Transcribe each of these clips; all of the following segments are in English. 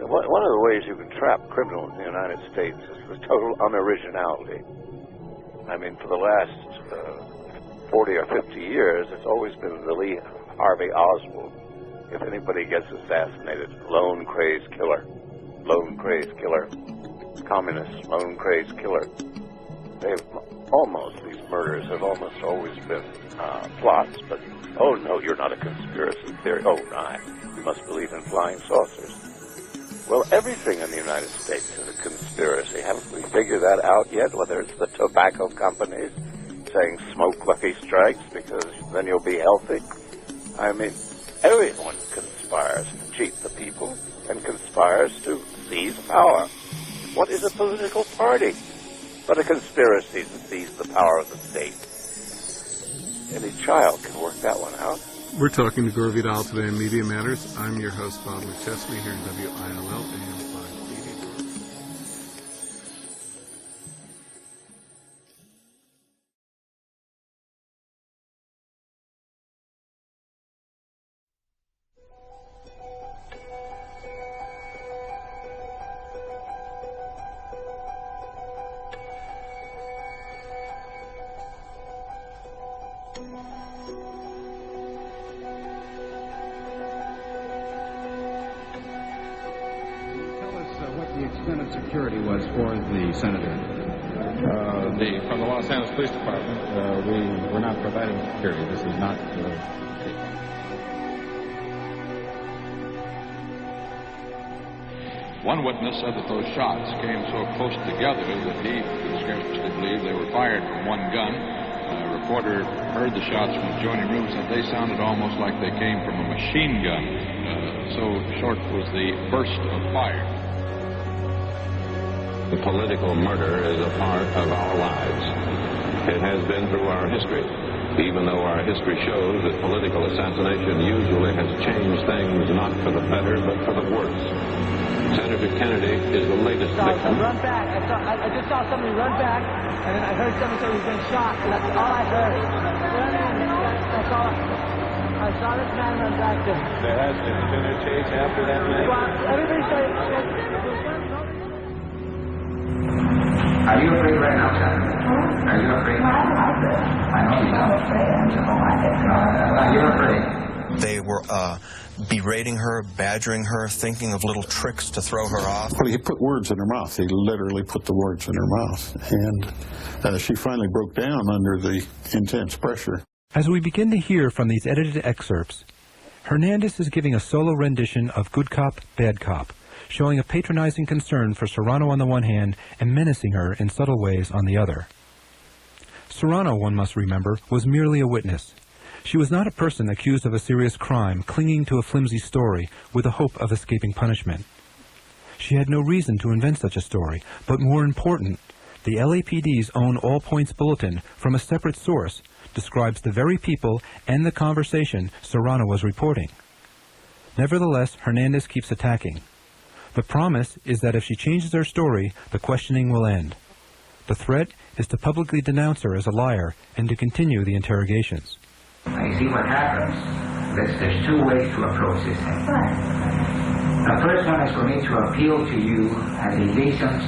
One of the ways you can trap criminals in the United States is the total unoriginality. I mean, for the last 40 or 50 years, it's always been the Lee Harvey Oswald. If anybody gets assassinated, lone crazed killer, communist, lone crazed killer. These murders have almost always been plots, but, oh no, you're not a conspiracy theory. Oh, right, you must believe in flying saucers. Well, everything in the United States is a conspiracy. Haven't we figured that out yet? Whether it's the tobacco companies saying smoke Lucky Strikes because then you'll be healthy. I mean, everyone conspires to cheat the people and conspires to seize power. What is a political party but a conspiracy to seize the power of the state? Any child can work that one out. We're talking to Gore Vidal today on Media Matters. I'm your host, Bob McChesney, here in WILL AM 580. Security was for the senator. From the Los Angeles Police Department, we were not providing security. This is not. One witness said that those shots came so close together that he could scarcely believe they were fired from one gun. A reporter heard the shots from the adjoining room, said they sounded almost like they came from a machine gun. So short was the burst of fire. The political murder is a part of our lives. It has been through our history, even though our history shows that political assassination usually has changed things not for the better, but for the worse. Senator Kennedy is the latest victim. Run back. I just saw somebody run back, and then I heard somebody say he's been shot, and that's all I heard. That's all. I saw this man run back there. There has been a chase after that man? Well, everybody said... Are you afraid right now, Senator? Are you afraid? Well, I'm not afraid. I know you I'm afraid. I'm just don't. You're afraid. They were berating her, badgering her, thinking of little tricks to throw her off. Well, he put words in her mouth. He literally put the words in her mouth. And she finally broke down under the intense pressure. As we begin to hear from these edited excerpts, Hernandez is giving a solo rendition of Good Cop, Bad Cop, showing a patronizing concern for Serrano on the one hand and menacing her in subtle ways on the other. Serrano, one must remember, was merely a witness. She was not a person accused of a serious crime, clinging to a flimsy story with the hope of escaping punishment. She had no reason to invent such a story, but more important, the LAPD's own All Points Bulletin, from a separate source, describes the very people and the conversation Serrano was reporting. Nevertheless, Hernandez keeps attacking. The promise is that if she changes her story, the questioning will end. The threat is to publicly denounce her as a liar and to continue the interrogations. You see what happens? There's two ways to approach this thing. The first one is for me to appeal to you as a decent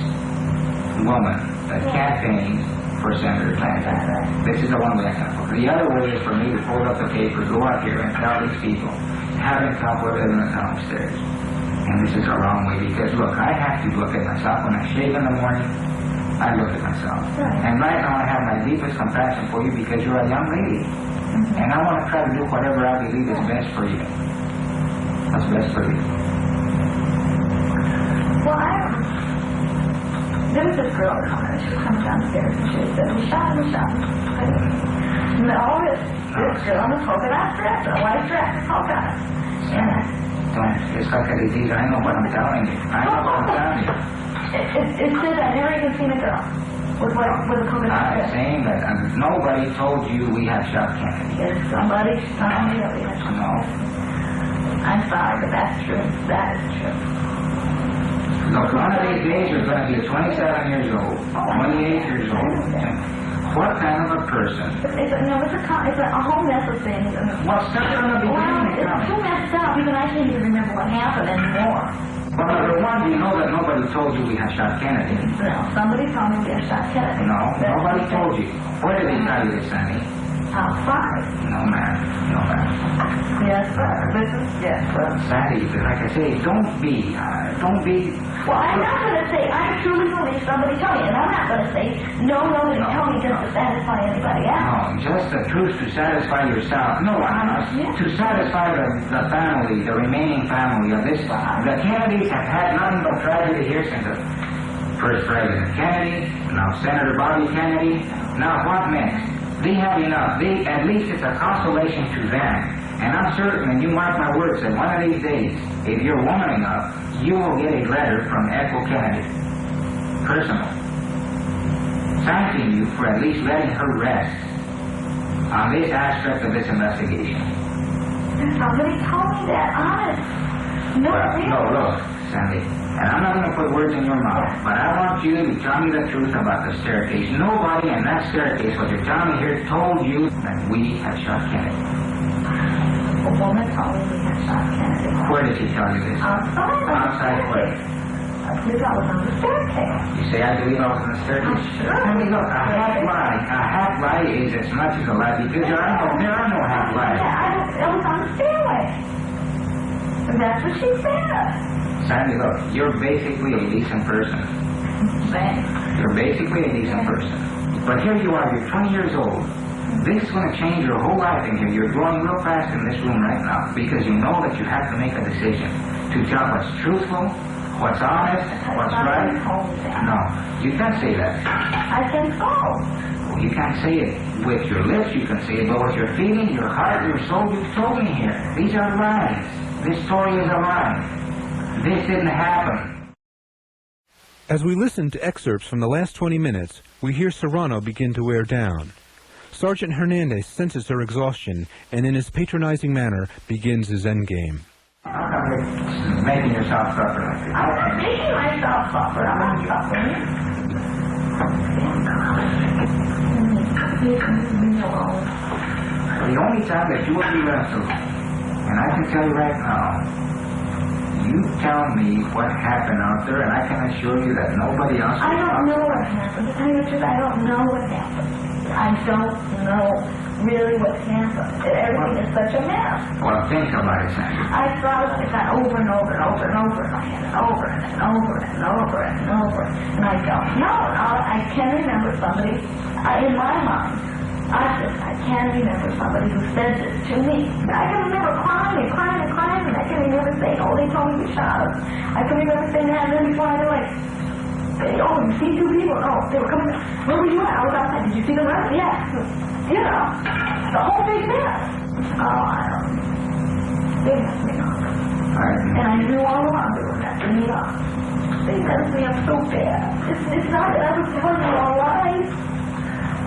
woman that campaigns for Senator Clinton. This is the one way I can approach. The other way is for me to fold up the paper, go out here and tell these people, have them come where they're going to come upstairs. And this is the wrong way, because look, I have to look at myself. When I shave in the morning, I look at myself. And right now I have my deepest compassion for you because you're a young lady. And I want to try to do whatever I believe is best for you. What's best for you? Well, there was this girl coming. She was coming downstairs and she said, we shot. And all this girl in a polka dot dress, a white dress, polka dot. It's like I know what I'm telling you. I know what I'm telling you. It says I've never even seen a girl with a polka dot dress. I'm saying that nobody told you we had shot Kennedy. Yes, somebody told me that we had shot. No. I'm sorry, but that's true. That is true. Look, one of these days you're going to be 27 years old, 28 years old. What kind of a person? It's a whole mess of things. Well, start from the beginning. It's too messed up. Even I can't even remember what happened anymore. Well, number one, do you know that nobody told you we had shot Kennedy? No, somebody told me we had shot Kennedy. No, nobody told you. Where did they tell you this, Sandy? Outside. No, ma'am. No, ma'am. Yes, sir. Yes, sir. Sandy, like I say, don't be. Well, I'm not going to say, I truly believe somebody told me, and I'm not going to say, nobody told me just to satisfy anybody else. No, just the truth to satisfy yourself. No, to satisfy the family, the remaining family of this. The Kennedys have had nothing but tragedy here since the first President Kennedy, now Senator Bobby Kennedy. Now what next? They have enough. At least it's a consolation to them. And I'm certain, and you mark my words, that one of these days, if you're woman enough, you will get a letter from Ethel Kennedy, personal, thanking you for at least letting her rest on this aspect of this investigation. Somebody told me that, honest. No, look, Sandy, and I'm not going to put words in your mouth, but I want you to tell me the truth about the staircase. Nobody in that staircase, what you're telling me here, told you that we had shot Kennedy. A woman told me we had shot Kennedy. Where did she tell you this? Outside where? I believe I was on the staircase. You say I believe I was on the staircase? Sure. I mean, look, a half lie is as much as a lie, because there are no half lies. Yeah, I was on the stairway. And that's what she said. Sandy, look, you're basically a decent person. Thanks. You're basically a decent person. But here you are, you're 20 years old. This is going to change your whole life in here. You're growing real fast in this room right now because you know that you have to make a decision to tell what's truthful, what's honest, what's right. No, you can't say that. I can go. Well, you can't say it with your lips, you can say it, but with your feeling, your heart, your soul, you've told me here. These are lies. This story is a lie. This didn't happen. As we listen to excerpts from the last 20 minutes, we hear Serrano begin to wear down. Sergeant Hernandez senses her exhaustion and in his patronizing manner begins his endgame. How come you're making yourself suffer like this? I'm not making myself suffer. I'm not suffering. Leave me alone. The only time that you will be wrestled, and I can tell you right now, you tell me what happened out there, and I can assure you that nobody else will. I don't know what happened. To tell you the truth, I don't know what happened. I don't know really what happened. Everything is such a mess. Well, think about it, Sandy. I thought about it over and over and over and over in my head, and over and over and over and over. And I don't know. I can remember somebody in my mind. I can't remember somebody who said this to me. I can remember crying and crying and crying, and I can remember saying, oh, they told me we shot us. I can remember saying that, and then before I know it, oh, you see two people? Oh, they were coming. Where were you at? I was outside. Did you see them run? Yeah. You know, the whole big mess. Oh, I don't know. They messed me up. And I knew all along they were messing me up. They messed me up so bad. It's not that I was telling you all lies.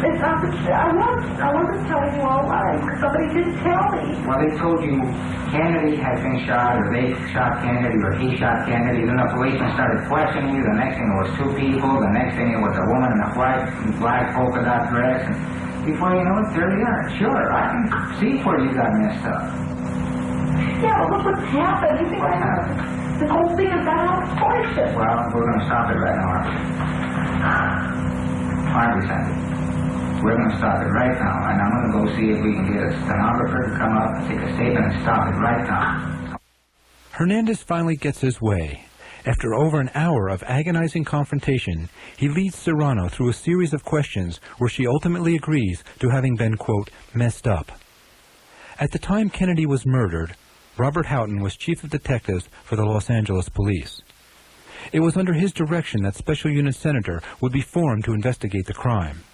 It's not that I wasn't telling you all lies. Somebody didn't tell me. Well, they told you Kennedy had been shot, or they shot Kennedy, or he shot Kennedy. Then the policeman started questioning you. The next thing it was two people. The next thing it was a woman in a white and black polka dot dress. And before you know it, there you are. Sure, I can see where you got messed up. Yeah, but look what's happened. You think what happened? This whole thing has got out of proportion. Well, we're going to stop it right now, aren't we? Aren't we, Sandy? We're going to stop it right now, and I'm going to go see if we can get a stenographer to come up and take a statement and stop it right now. Hernandez finally gets his way. After over an hour of agonizing confrontation, he leads Serrano through a series of questions where she ultimately agrees to having been, quote, messed up. At the time Kennedy was murdered, Robert Houghton was chief of detectives for the Los Angeles Police. It was under his direction that Special Unit Senator would be formed to investigate the crime.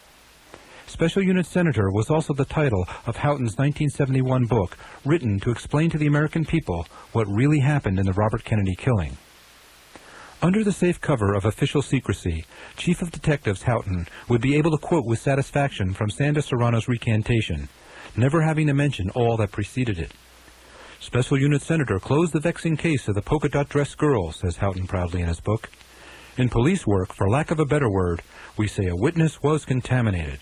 Special Unit Senator was also the title of Houghton's 1971 book, written to explain to the American people what really happened in the Robert Kennedy killing. Under the safe cover of official secrecy, Chief of Detectives Houghton would be able to quote with satisfaction from Sandra Serrano's recantation, never having to mention all that preceded it. Special Unit Senator closed the vexing case of the polka-dot dress girl, says Houghton proudly in his book. In police work, for lack of a better word, we say a witness was contaminated.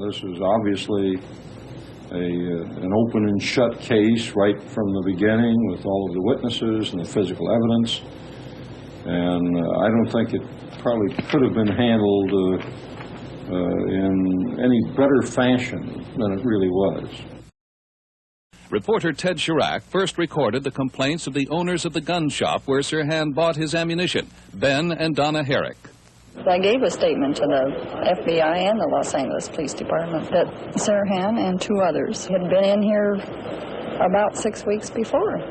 This is obviously an open and shut case right from the beginning with all of the witnesses and the physical evidence. And I don't think it probably could have been handled in any better fashion than it really was. Reporter Ted Chirac first recorded the complaints of the owners of the gun shop where Sirhan bought his ammunition, Ben and Donna Herrick. I gave a statement to the FBI and the Los Angeles Police Department that Sirhan and two others had been in here about 6 weeks before.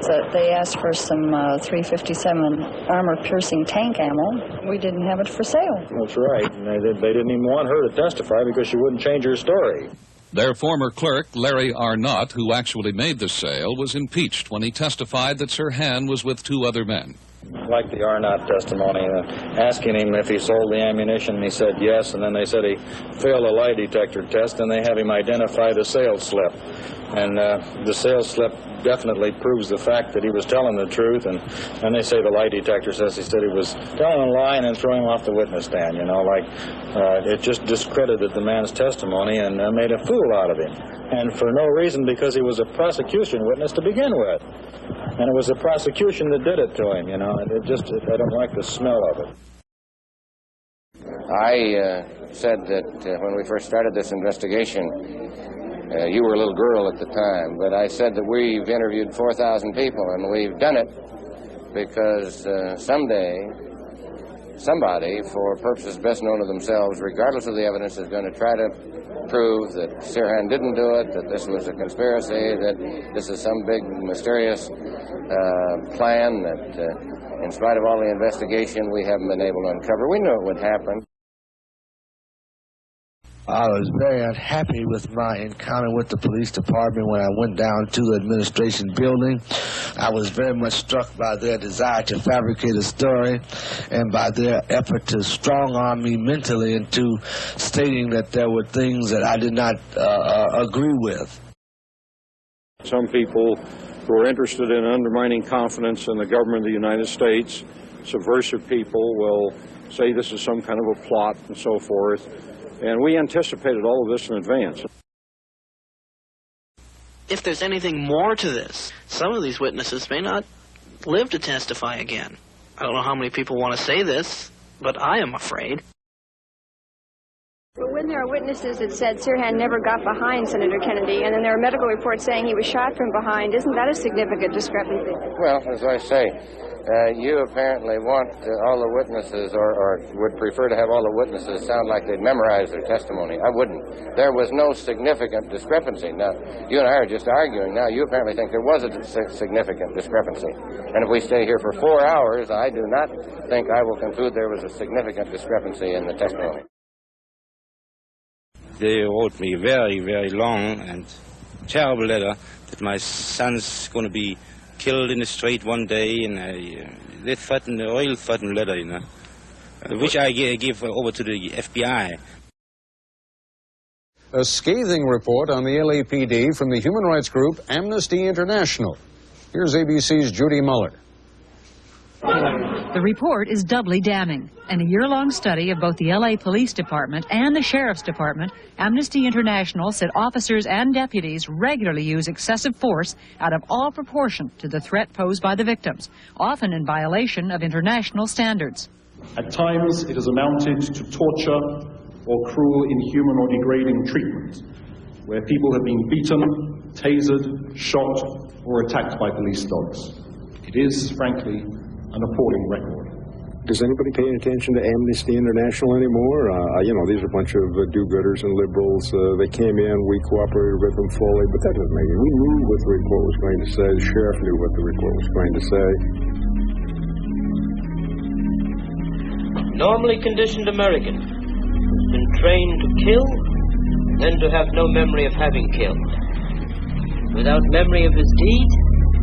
So they asked for some 357 armor-piercing tank ammo. We didn't have it for sale. That's right. And they didn't even want her to testify because she wouldn't change her story. Their former clerk, Larry Arnott, who actually made the sale, was impeached when he testified that Sirhan was with two other men. Like the Arnott testimony, asking him if he sold the ammunition, and he said yes, and then they said he failed a lie detector test, and they have him identify the sales slip. And the sales slip definitely proves the fact that he was telling the truth, and they say the lie detector says he said he was telling a lie and then throwing him off the witness stand, you know, like it just discredited the man's testimony and made a fool out of him. And for no reason, because he was a prosecution witness to begin with. And it was the prosecution that did it to him, you know. I don't like the smell of it. I said that when we first started this investigation, you were a little girl at the time, but I said that we've interviewed 4,000 people, and we've done it because someday somebody, for purposes best known to themselves, regardless of the evidence, is going to try to prove that Sirhan didn't do it, that this was a conspiracy, that this is some big mysterious plan that, in spite of all the investigation, we haven't been able to uncover. We knew it would happen. I was very unhappy with my encounter with the police department when I went down to the administration building. I was very much struck by their desire to fabricate a story and by their effort to strong-arm me mentally into stating that there were things that I did not agree with. Some people who are interested in undermining confidence in the government of the United States, subversive people, will say this is some kind of a plot and so forth. And we anticipated all of this in advance. If there's anything more to this, some of these witnesses may not live to testify again. I don't know how many people want to say this, but I am afraid. But when there are witnesses that said Sirhan never got behind Senator Kennedy, and then there are medical reports saying he was shot from behind, isn't that a significant discrepancy? Well, as I say, you apparently want all the witnesses, or would prefer to have all the witnesses sound like they'd memorized their testimony. I wouldn't. There was no significant discrepancy. Now, you and I are just arguing. Now, you apparently think there was a significant discrepancy. And if we stay here for 4 hours, I do not think I will conclude there was a significant discrepancy in the testimony. They wrote me a very, very long and terrible letter that my son's going to be killed in the street one day, and they threatened, a real threatened letter, you know, which I give over to the FBI. A scathing report on the LAPD from the human rights group Amnesty International. Here's ABC's Judy Muller. The report is doubly damning. In a year-long study of both the LA Police Department and the Sheriff's Department, Amnesty International said officers and deputies regularly use excessive force out of all proportion to the threat posed by the victims, often in violation of international standards. At times, it has amounted to torture or cruel, inhuman, or degrading treatment, where people have been beaten, tasered, shot, or attacked by police dogs. It is, frankly, an appalling record. Does anybody pay attention to Amnesty International anymore? You know, these are a bunch of do-gooders and liberals. They came in, we cooperated with them fully, but that doesn't make it. We knew what the report was going to say. The sheriff knew what the report was going to say. Normally conditioned American has been trained to kill, then to have no memory of having killed. Without memory of his deed,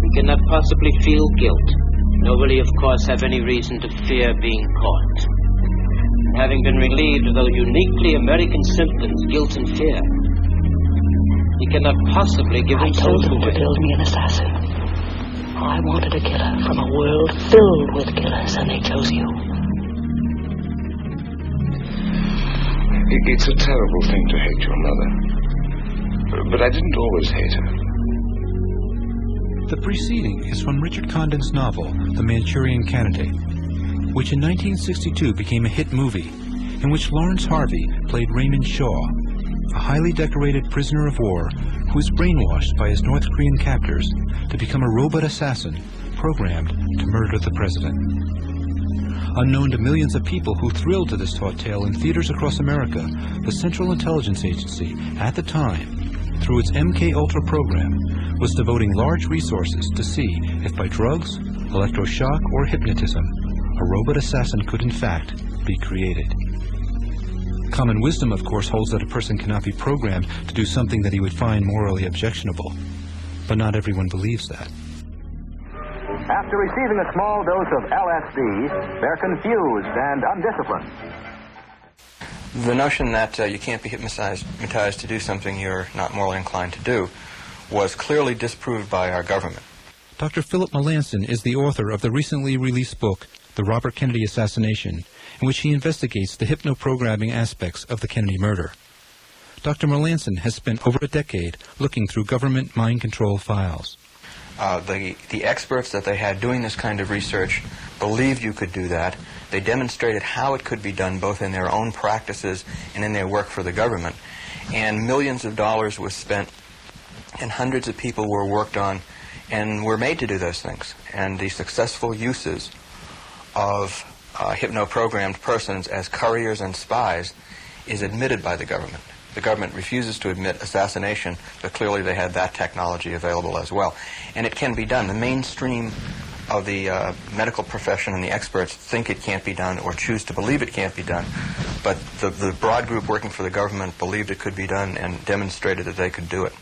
he cannot possibly feel guilt. Nor will he, of course, have any reason to fear being caught. And having been relieved of those uniquely American symptoms, guilt and fear, he cannot possibly give himself away. I told them to build me an assassin. I wanted a killer from a world filled with killers, and they chose you. It's a terrible thing to hate your mother. But I didn't always hate her. The preceding is from Richard Condon's novel, The Manchurian Candidate, which in 1962 became a hit movie, in which Lawrence Harvey played Raymond Shaw, a highly decorated prisoner of war who was brainwashed by his North Korean captors to become a robot assassin programmed to murder the president. Unknown to millions of people who thrilled to this taut tale in theaters across America, the Central Intelligence Agency, at the time, through its MK-Ultra program, was devoting large resources to see if by drugs, electroshock, or hypnotism, a robot assassin could in fact be created. Common wisdom, of course, holds that a person cannot be programmed to do something that he would find morally objectionable. But not everyone believes that. After receiving a small dose of LSD, they're confused and undisciplined. The notion that you can't be hypnotized to do something you're not morally inclined to do was clearly disproved by our government. Dr. Philip Melanson is the author of the recently released book, The Robert Kennedy Assassination, in which he investigates the hypnoprogramming aspects of the Kennedy murder. Dr. Melanson has spent over a decade looking through government mind control files. The experts that they had doing this kind of research believed you could do that. They demonstrated how it could be done both in their own practices and in their work for the government. And millions of dollars was spent and hundreds of people were worked on and were made to do those things. And the successful uses of hypno-programmed persons as couriers and spies is admitted by the government. The government refuses to admit assassination, but clearly they had that technology available as well. And it can be done. The mainstream of the medical profession and the experts think it can't be done or choose to believe it can't be done. But the broad group working for the government believed it could be done and demonstrated that they could do it.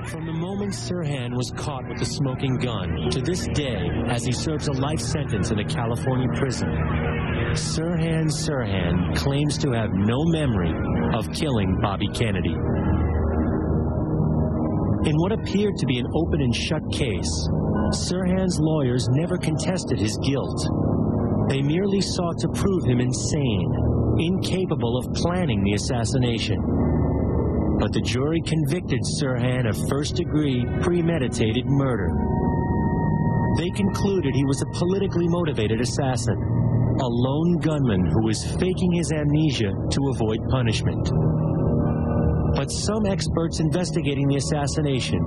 From the moment Sirhan was caught with the smoking gun to this day, as he serves a life sentence in a California prison, Sirhan claims to have no memory of killing Bobby Kennedy. In what appeared to be an open and shut case, Sirhan's lawyers never contested his guilt. They merely sought to prove him insane, incapable of planning the assassination. But the jury convicted Sirhan of first-degree premeditated murder. They concluded he was a politically motivated assassin, a lone gunman who was faking his amnesia to avoid punishment. But some experts investigating the assassination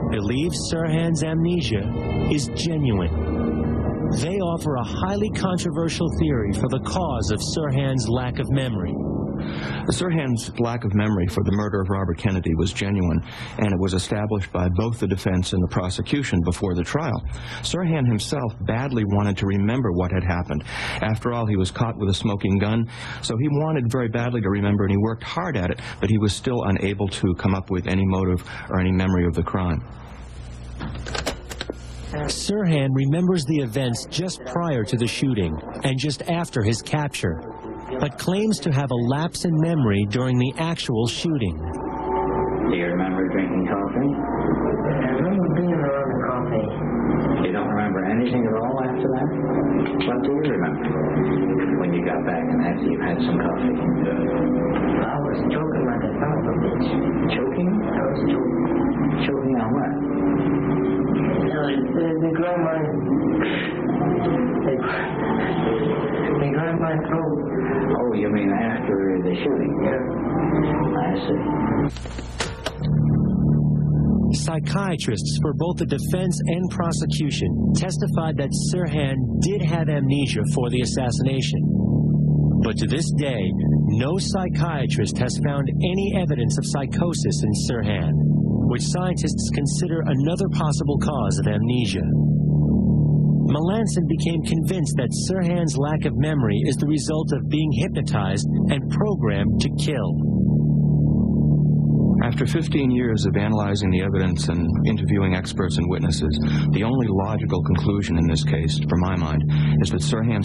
believe Sirhan's amnesia is genuine. They offer a highly controversial theory for the cause of Sirhan's lack of memory. Sirhan's lack of memory for the murder of Robert Kennedy was genuine, and it was established by both the defense and the prosecution before the trial. Sirhan himself badly wanted to remember what had happened. After all, he was caught with a smoking gun, so he wanted very badly to remember, and he worked hard at it, but he was still unable to come up with any motive or any memory of the crime. Sirhan remembers the events just prior to the shooting and just after his capture, but claims to have a lapse in memory during the actual shooting. Do you remember drinking coffee? I remember being around the coffee. You don't remember anything at all after that? What do you remember when you got back and after you had some coffee? I was choking like a son of a bitch. Choking? I was choking. Choking on what? They grabbed my... They grabbed my throat. Oh, you mean after the shooting? Yeah. I see. Psychiatrists for both the defense and prosecution testified that Sirhan did have amnesia for the assassination. But to this day, no psychiatrist has found any evidence of psychosis in Sirhan, which scientists consider another possible cause of amnesia. Melanson became convinced that Sirhan's lack of memory is the result of being hypnotized and programmed to kill. After 15 years of analyzing the evidence and interviewing experts and witnesses, the only logical conclusion in this case, for my mind, is that Sirhan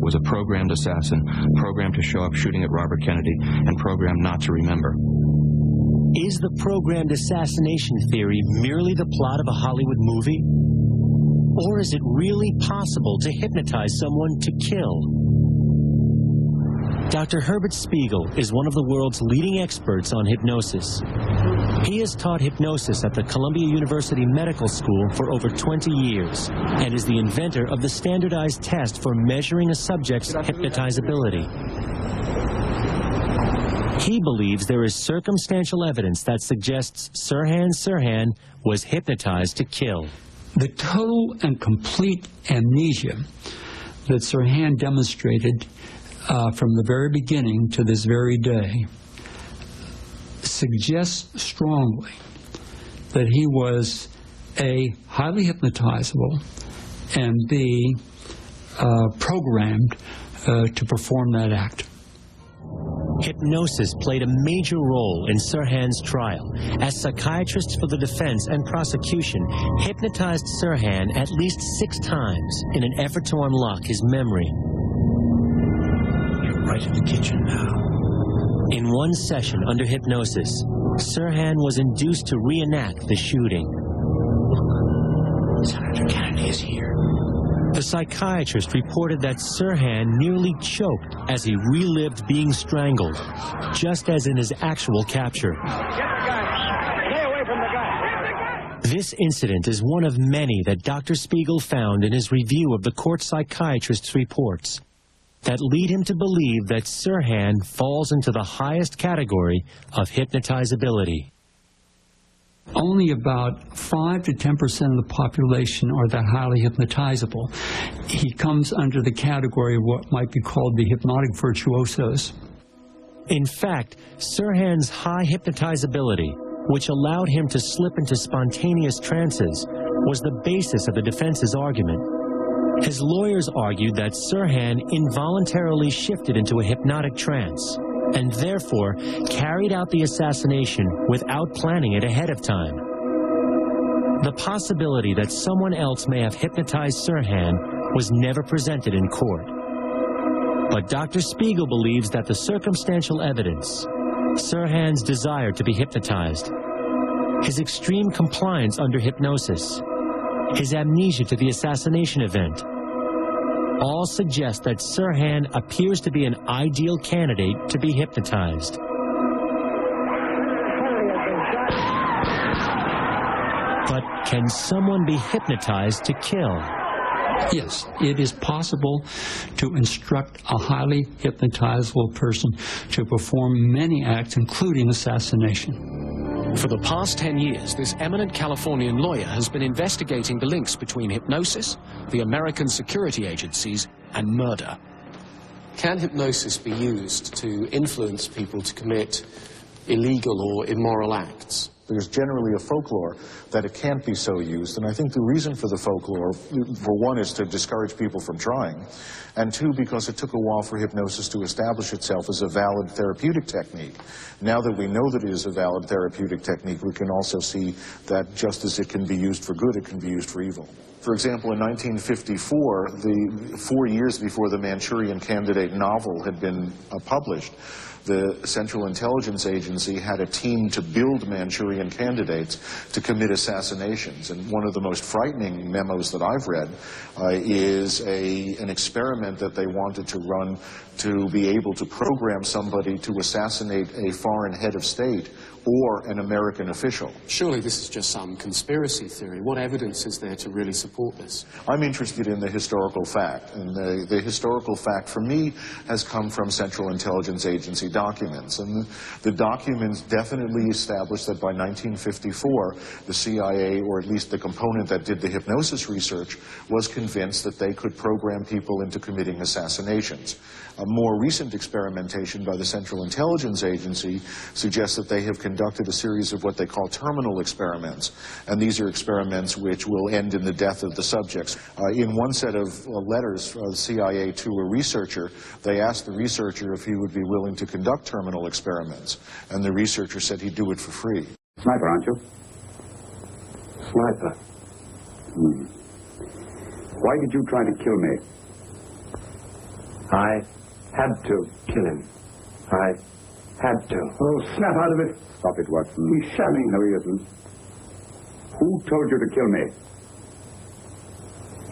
was a programmed assassin, programmed to show up shooting at Robert Kennedy, and programmed not to remember. Is the programmed assassination theory merely the plot of a Hollywood movie? Or is it really possible to hypnotize someone to kill? Dr. Herbert Spiegel is one of the world's leading experts on hypnosis. He has taught hypnosis at the Columbia University Medical School for over 20 years and is the inventor of the standardized test for measuring a subject's hypnotizability. He believes there is circumstantial evidence that suggests Sirhan was hypnotized to kill. The total and complete amnesia that Sirhan demonstrated from the very beginning to this very day suggests strongly that he was A, highly hypnotizable, and B, programmed to perform that act. Hypnosis played a major role in Sirhan's trial, as psychiatrists for the defense and prosecution hypnotized Sirhan at least 6 times in an effort to unlock his memory. You're right in the kitchen now. In one session under hypnosis, Sirhan was induced to reenact the shooting. Senator Kennedy is here. The psychiatrist reported that Sirhan nearly choked as he relived being strangled, just as in his actual capture. Get the gun! Stay away from the gun! This incident is one of many that Dr. Spiegel found in his review of the court psychiatrist's reports that lead him to believe that Sirhan falls into the highest category of hypnotizability. Only about 5 to 10% of the population are that highly hypnotizable. He comes under the category of what might be called the hypnotic virtuosos. In fact, Sirhan's high hypnotizability, which allowed him to slip into spontaneous trances, was the basis of the defense's argument. His lawyers argued that Sirhan involuntarily shifted into a hypnotic trance and therefore carried out the assassination without planning it ahead of time. The possibility that someone else may have hypnotized Sirhan was never presented in court. But Dr. Spiegel believes that the circumstantial evidence, Sirhan's desire to be hypnotized, his extreme compliance under hypnosis, his amnesia to the assassination event, all suggest that Sirhan appears to be an ideal candidate to be hypnotized. But can someone be hypnotized to kill? Yes, it is possible to instruct a highly hypnotizable person to perform many acts, including assassination. For the past 10 years, this eminent Californian lawyer has been investigating the links between hypnosis, the American security agencies, and murder. Can hypnosis be used to influence people to commit illegal or immoral acts? There's generally a folklore that it can't be so used, and I think the reason for the folklore, for one, is to discourage people from trying, and two, because it took a while for hypnosis to establish itself as a valid therapeutic technique. Now that we know that it is a valid therapeutic technique, we can also see that just as it can be used for good, it can be used for evil. For example, in 1954, 4 years before the Manchurian Candidate novel had been published, the Central Intelligence Agency had a team to build Manchurian candidates to commit assassinations. And one of the most frightening memos that I've read is an experiment that they wanted to run to be able to program somebody to assassinate a foreign head of state or an American official. Surely this is just some conspiracy theory. What evidence is there to really support this? I'm interested in the historical fact, and the historical fact for me has come from Central Intelligence Agency documents. And the documents definitely established that by 1954, the CIA, or at least the component that did the hypnosis research, was convinced that they could program people into committing assassinations. A more recent experimentation by the Central Intelligence Agency suggests that they have conducted a series of what they call terminal experiments, and these are experiments which will end in the death of the subjects. In one set of letters from the CIA to a researcher, they asked the researcher if he would be willing to conduct terminal experiments, and the researcher said he'd do it for free. Sniper, aren't you? Sniper. Why did you try to kill me? I had to kill him. I had to. Oh, snap out of it. Stop it, Watson. He's shamming. No, he isn't. Who told you to kill me?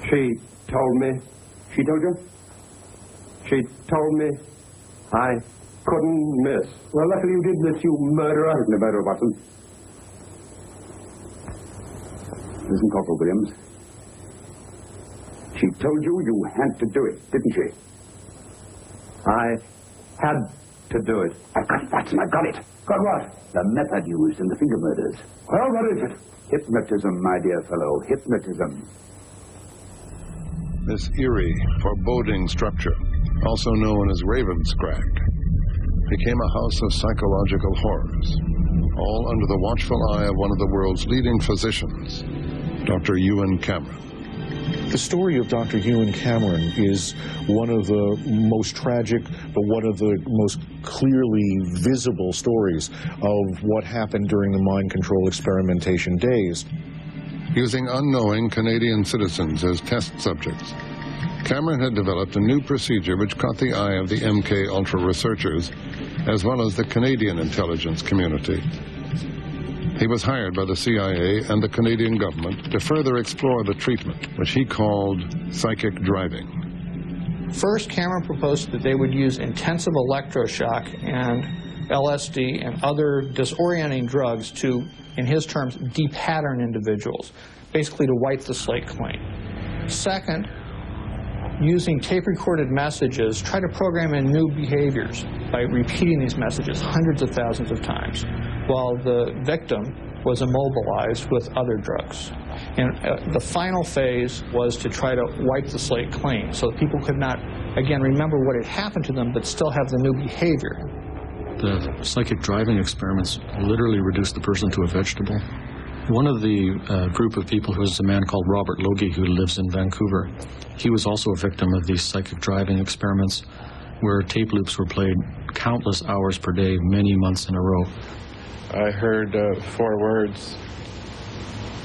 She told me. She told you? She told me I couldn't miss. Well, luckily you did miss, you murderer. Isn't a murderer, Watson? Listen, Corporal Williams. She told you you had to do it, didn't she? I had to do it. I've got it, Watson, I've got it. Got what? The method used in the finger murders. Well, what is it? Hypnotism, my dear fellow, hypnotism. This eerie, foreboding structure, also known as Ravenscrag, became a house of psychological horrors, all under the watchful eye of one of the world's leading physicians, Dr. Ewan Cameron. The story of Dr. Ewan Cameron is one of the most tragic, but one of the most clearly visible stories of what happened during the mind control experimentation days. Using unknowing Canadian citizens as test subjects, Cameron had developed a new procedure which caught the eye of the MK Ultra researchers, as well as the Canadian intelligence community. He was hired by the CIA and the Canadian government to further explore the treatment, which he called psychic driving. First, Cameron proposed that they would use intensive electroshock and LSD and other disorienting drugs to, in his terms, de-pattern individuals, basically to wipe the slate clean. Second, using tape-recorded messages, try to program in new behaviors by repeating these messages hundreds of thousands of times, while the victim was immobilized with other drugs. And the final phase was to try to wipe the slate clean, so that people could not, again, remember what had happened to them, but still have the new behavior. The psychic driving experiments literally reduced the person to a vegetable. One of the group of people was a man called Robert Logie, who lives in Vancouver. He was also a victim of these psychic driving experiments, where tape loops were played countless hours per day, many months in a row. I heard 4 words,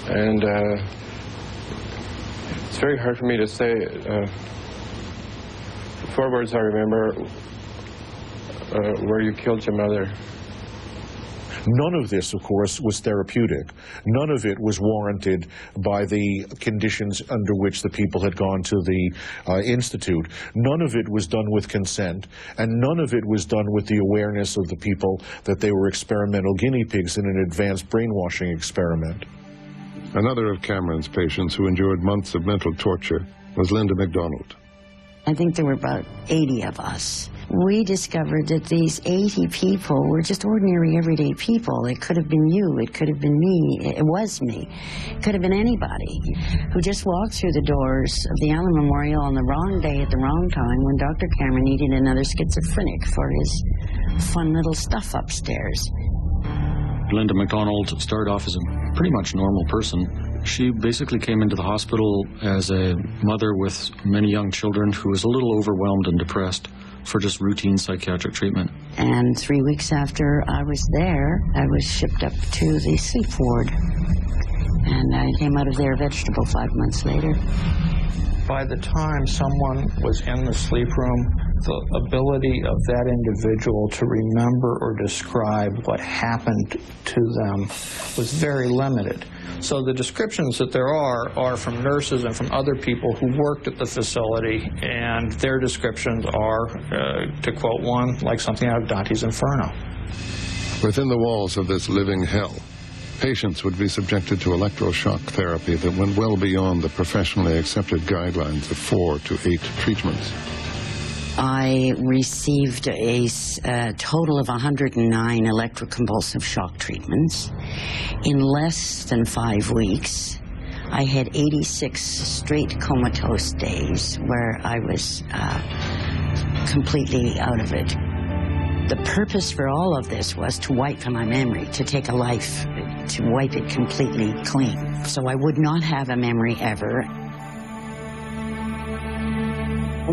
and it's very hard for me to say. 4 words I remember where you killed your mother. None of this, of course, was therapeutic. None of it was warranted by the conditions under which the people had gone to the institute. None of it was done with consent, and none of it was done with the awareness of the people that they were experimental guinea pigs in an advanced brainwashing experiment. Another of Cameron's patients who endured months of mental torture was Linda MacDonald. I think there were about 80 of us. We discovered that these 80 people were just ordinary, everyday people. It could have been you, it could have been me, it was me. It could have been anybody who just walked through the doors of the Allen Memorial on the wrong day at the wrong time when Dr. Cameron needed another schizophrenic for his fun little stuff upstairs. Linda MacDonald started off as a pretty much normal person. She basically came into the hospital as a mother with many young children who was a little overwhelmed and depressed for just routine psychiatric treatment. And 3 weeks after I was there, I was shipped up to the sleep ward. And I came out of there a vegetable 5 months later. By the time someone was in the sleep room, the ability of that individual to remember or describe what happened to them was very limited. So the descriptions that there are from nurses and from other people who worked at the facility, and their descriptions are, to quote one, like something out of Dante's Inferno. Within the walls of this living hell, patients would be subjected to electroshock therapy that went well beyond the professionally accepted guidelines of 4 to 8 treatments. I received a total of 109 electroconvulsive shock treatments. In less than 5 weeks, I had 86 straight comatose days where I was completely out of it. The purpose for all of this was to wipe my memory, to take a life, to wipe it completely clean. So I would not have a memory ever.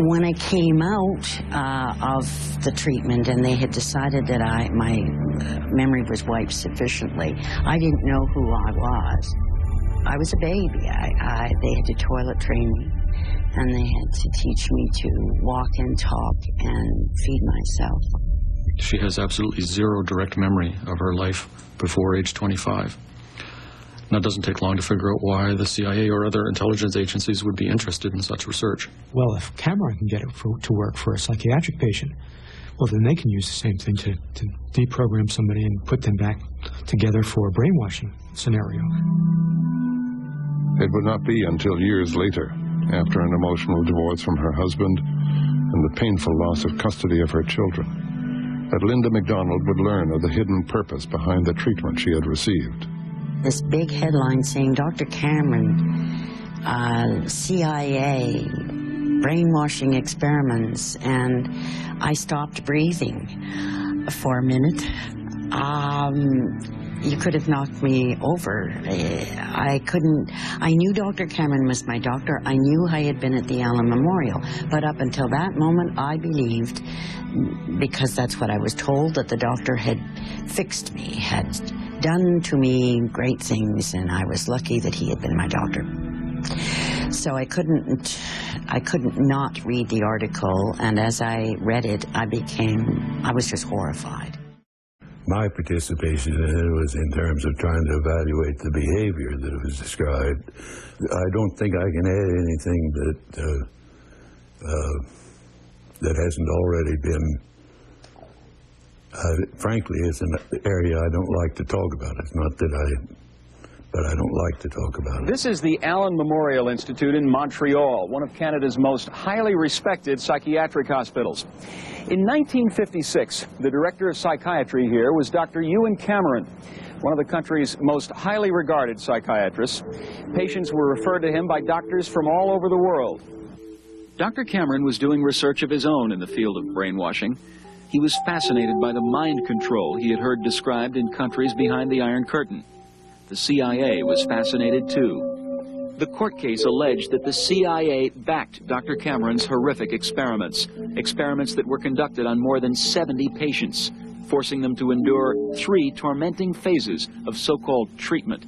When I came out of the treatment and they had decided that my memory was wiped sufficiently, I didn't know who I was. I was a baby. They had to toilet train me, and they had to teach me to walk and talk and feed myself. She has absolutely zero direct memory of her life before age 25. Now, it doesn't take long to figure out why the CIA or other intelligence agencies would be interested in such research. Well, if Cameron can get it to work for a psychiatric patient, well, then they can use the same thing to deprogram somebody and put them back together for a brainwashing scenario. It would not be until years later, after an emotional divorce from her husband and the painful loss of custody of her children, that Linda MacDonald would learn of the hidden purpose behind the treatment she had received. This big headline saying, Dr. Cameron, CIA, brainwashing experiments, and I stopped breathing for a minute. You could have knocked me over. I knew Dr. Cameron was my doctor. I knew I had been at the Allen Memorial. But up until that moment, I believed, because that's what I was told, that the doctor had fixed me, had done to me great things, and I was lucky that he had been my doctor. So I couldn't not read the article, and as I read it, I was just horrified. My participation in it was in terms of trying to evaluate the behavior that was described. I don't think I can add anything that hasn't already been. Frankly, it's an area I don't like to talk about. It's not that but I don't like to talk about it. This is the Allen Memorial Institute in Montreal, one of Canada's most highly respected psychiatric hospitals. In 1956, the director of psychiatry here was Dr. Ewan Cameron, one of the country's most highly regarded psychiatrists. Patients were referred to him by doctors from all over the world. Dr. Cameron was doing research of his own in the field of brainwashing. He was fascinated by the mind control he had heard described in countries behind the Iron Curtain. The CIA was fascinated too. The court case alleged that the CIA backed Dr. Cameron's horrific experiments that were conducted on more than 70 patients, forcing them to endure 3 tormenting phases of so-called treatment.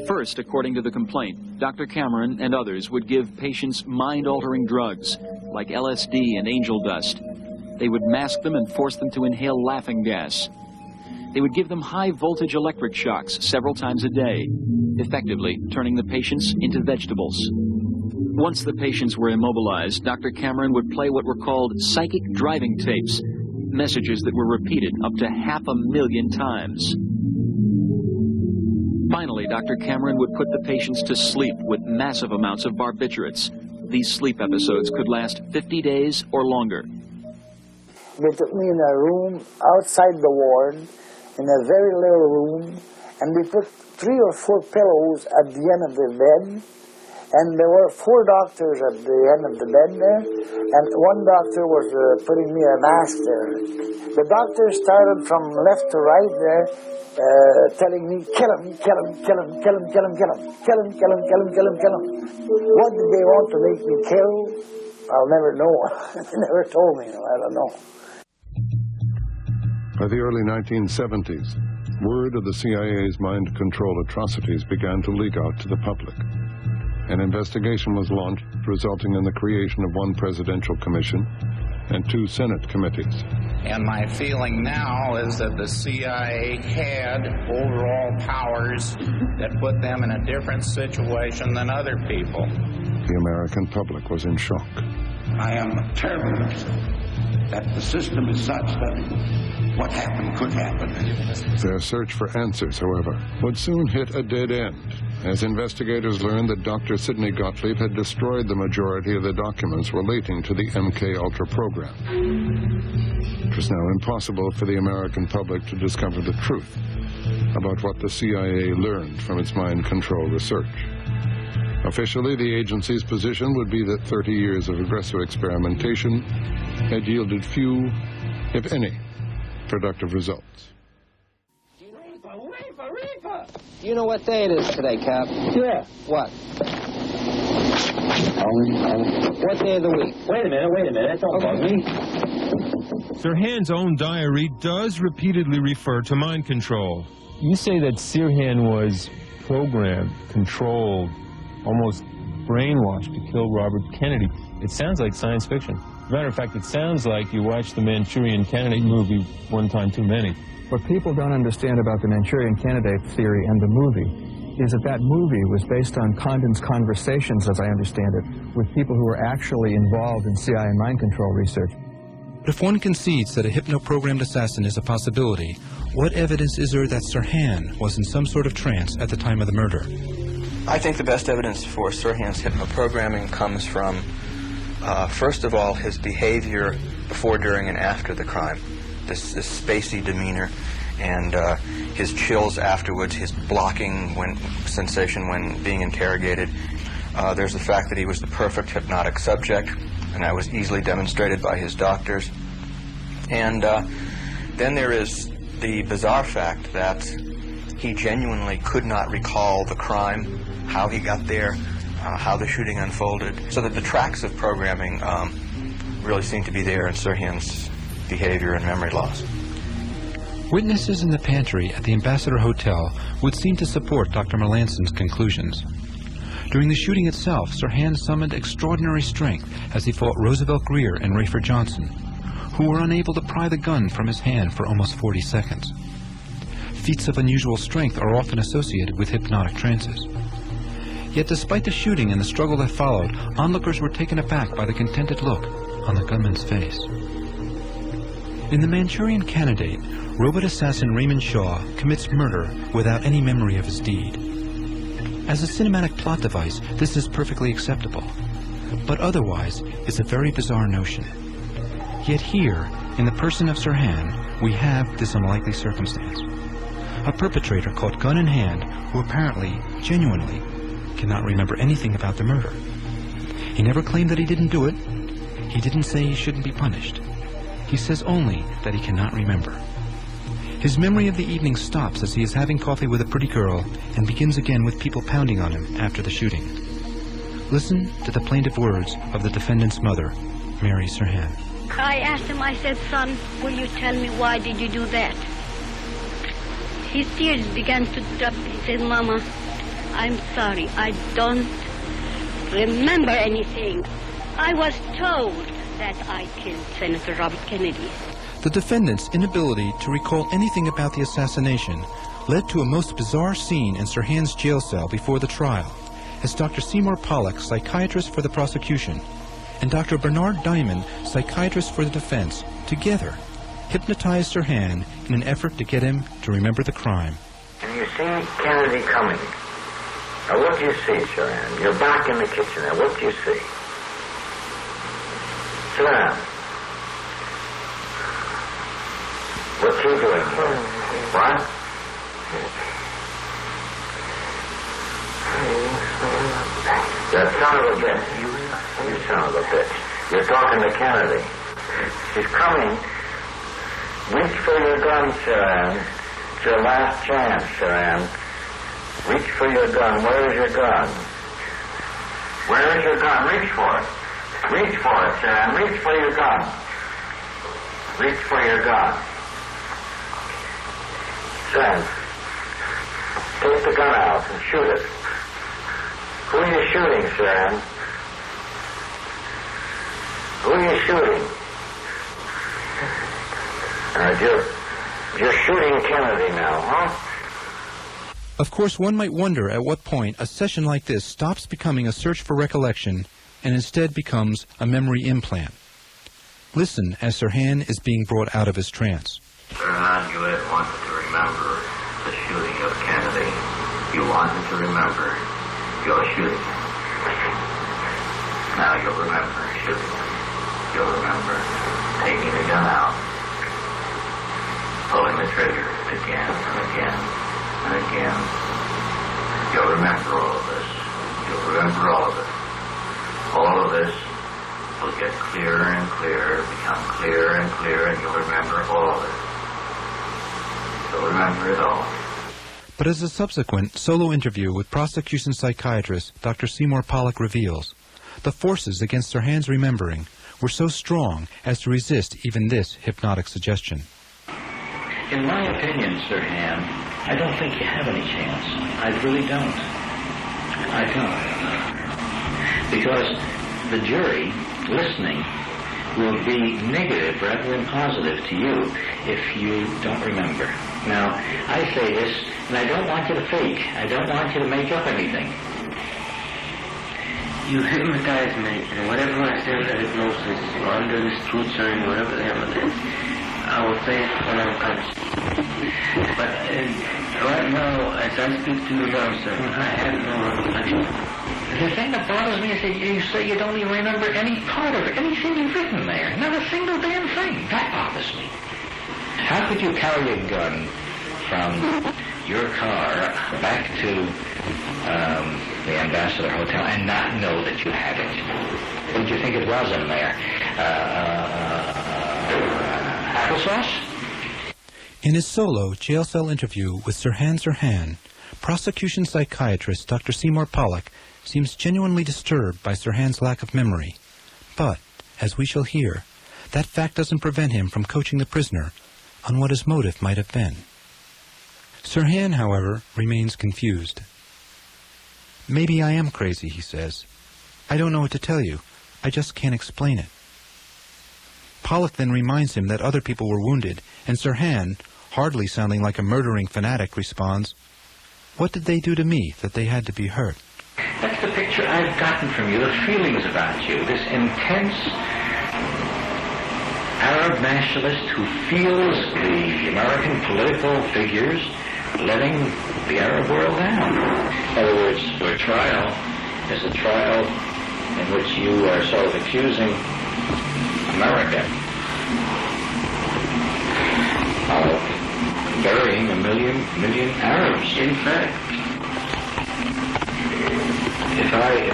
First, according to the complaint, Dr. Cameron and others would give patients mind-altering drugs like LSD and angel dust. They would mask them and force them to inhale laughing gas. They would give them high-voltage electric shocks several times a day, effectively turning the patients into vegetables. Once the patients were immobilized, Dr. Cameron would play what were called psychic driving tapes, messages that were repeated up to 500,000 times. Finally, Dr. Cameron would put the patients to sleep with massive amounts of barbiturates. These sleep episodes could last 50 days or longer. They took me in a room outside the ward, in a very little room, and we put 3 or 4 pillows at the end of the bed, and there were 4 doctors at the end of the bed there, and one doctor was putting me a mask there. The doctor started from left to right there, telling me, kill him, kill him, kill him, kill him, kill him, kill him, kill him, kill him, kill him, kill him, kill him. What did they want to make me kill? I'll never know. They never told me. I don't know. By the early 1970s, word of the CIA's mind control atrocities began to leak out to the public. An investigation was launched, resulting in the creation of 1 presidential commission and 2 Senate committees. And my feeling now is that the CIA had overall powers that put them in a different situation than other people. The American public was in shock. I am terribly upset that the system is such that what happened could happen. Their search for answers, however, would soon hit a dead end, as investigators learned that Dr. Sidney Gottlieb had destroyed the majority of the documents relating to the MK-Ultra program. It was now impossible for the American public to discover the truth about what the CIA learned from its mind control research. Officially, the agency's position would be that 30 years of aggressive experimentation had yielded few, if any, productive results. You know what day it is today, Cap? Yeah. What? What day of the week? Wait a minute, don't bug me. Sirhan's own diary does repeatedly refer to mind control. You say that Sirhan was programmed, controlled, almost brainwashed to kill Robert Kennedy. It sounds like science fiction. As a matter of fact, it sounds like you watched the Manchurian Candidate movie one time too many. What people don't understand about the Manchurian Candidate theory and the movie is that that movie was based on Condon's conversations, as I understand it, with people who were actually involved in CIA mind control research. But if one concedes that a hypno-programmed assassin is a possibility, what evidence is there that Sirhan was in some sort of trance at the time of the murder? I think the best evidence for Sirhan's hypno-programming comes from, first of all, his behavior before, during, and after the crime. This spacey demeanor and his chills afterwards, his blocking sensation when being interrogated. There's the fact that he was the perfect hypnotic subject, and that was easily demonstrated by his doctors. And then there is the bizarre fact that he genuinely could not recall the crime, how he got there, how the shooting unfolded. So that the tracks of programming really seem to be there in Sirhan's behavior and memory loss. Witnesses in the pantry at the Ambassador Hotel would seem to support Dr. Melanson's conclusions. During the shooting itself, Sirhan summoned extraordinary strength as he fought Roosevelt Greer and Rayford Johnson, who were unable to pry the gun from his hand for almost 40 seconds. Feats of unusual strength are often associated with hypnotic trances. Yet despite the shooting and the struggle that followed, onlookers were taken aback by the contented look on the gunman's face. In The Manchurian Candidate, robot assassin Raymond Shaw commits murder without any memory of his deed. As a cinematic plot device, this is perfectly acceptable, but otherwise it's a very bizarre notion. Yet here, in the person of Sirhan, we have this unlikely circumstance. A perpetrator caught gun in hand who apparently, genuinely, cannot remember anything about the murder. He never claimed that he didn't do it. He didn't say he shouldn't be punished. He says only that he cannot remember. His memory of the evening stops as he is having coffee with a pretty girl and begins again with people pounding on him after the shooting. Listen to the plaintive words of the defendant's mother, Mary Sirhan. I asked him, I said, son, will you tell me why did you do that? His tears began to drop. He said, Mama, I'm sorry. I don't remember anything. I was told that I killed Senator Robert Kennedy. The defendant's inability to recall anything about the assassination led to a most bizarre scene in Sirhan's jail cell before the trial, as Dr. Seymour Pollack, psychiatrist for the prosecution, and Dr. Bernard Diamond, psychiatrist for the defense, together hypnotized Sirhan in an effort to get him to remember the crime. And you see Kennedy coming. Now what do you see, Sirhan? You're back in the kitchen now. What do you see? Sirhan. What's he doing here? What? That son of a bitch. You son of a bitch. You're talking to Kennedy. She's coming. Reach for your gun, Sirhan. It's your last chance, Sirhan. Reach for your gun. Where is your gun? Where is your gun? Reach for it. Reach for it, Sirhan. Reach for your gun. Reach for your gun. Sirhan, take the gun out and shoot it. Who are you shooting, Sirhan? Who are you shooting? You're shooting Kennedy now, huh? Of course, one might wonder at what point a session like this stops becoming a search for recollection and instead becomes a memory implant. Listen as Sirhan is being brought out of his trance. Sirhan, you had wanted to remember the shooting of Kennedy. You wanted to remember your shooting. Now you'll remember shooting him. You'll remember taking the gun out, pulling the trigger again and again and again. You'll remember all of this. You'll remember all of it. All of this will get clearer and clearer, become clearer and clearer, and you'll remember all of it. You'll remember it all. But as a subsequent solo interview with prosecution psychiatrist Dr. Seymour Pollack reveals, the forces against Sirhan's remembering were so strong as to resist even this hypnotic suggestion. In my opinion, Sirhan, I don't think you have any chance. I really don't. I don't. Because the jury, listening, will be negative rather than positive to you if you don't remember. Now, I say this, and I don't want you to fake. I don't want you to make up anything. You hypnotize me, and whatever I say under hypnosis, or under this truth serum, whatever the hell it is, I will say it when I'm conscious. But right now, as I speak to you now, sir, I have no recollection. The thing that bothers me is that you say you don't even remember any part of anything you've written there. Not a single damn thing. That bothers me. How could you carry a gun from your car back to the Ambassador Hotel and not know that you had it? What did you think it was in there? Applesauce? In his solo jail cell interview with Sirhan, prosecution psychiatrist Dr. Seymour Pollack seems genuinely disturbed by Sirhan's lack of memory. But, as we shall hear, that fact doesn't prevent him from coaching the prisoner on what his motive might have been. Sirhan, however, remains confused. Maybe I am crazy, he says. I don't know what to tell you. I just can't explain it. Pollack then reminds him that other people were wounded, and Sirhan, hardly sounding like a murdering fanatic, responds, "What did they do to me that they had to be hurt?" That's the picture I've gotten from you, the feelings about you, this intense Arab nationalist who feels the American political figures letting the Arab world down. In other words, your trial is a trial in which you are sort of accusing America of burying a million Arabs. In fact, if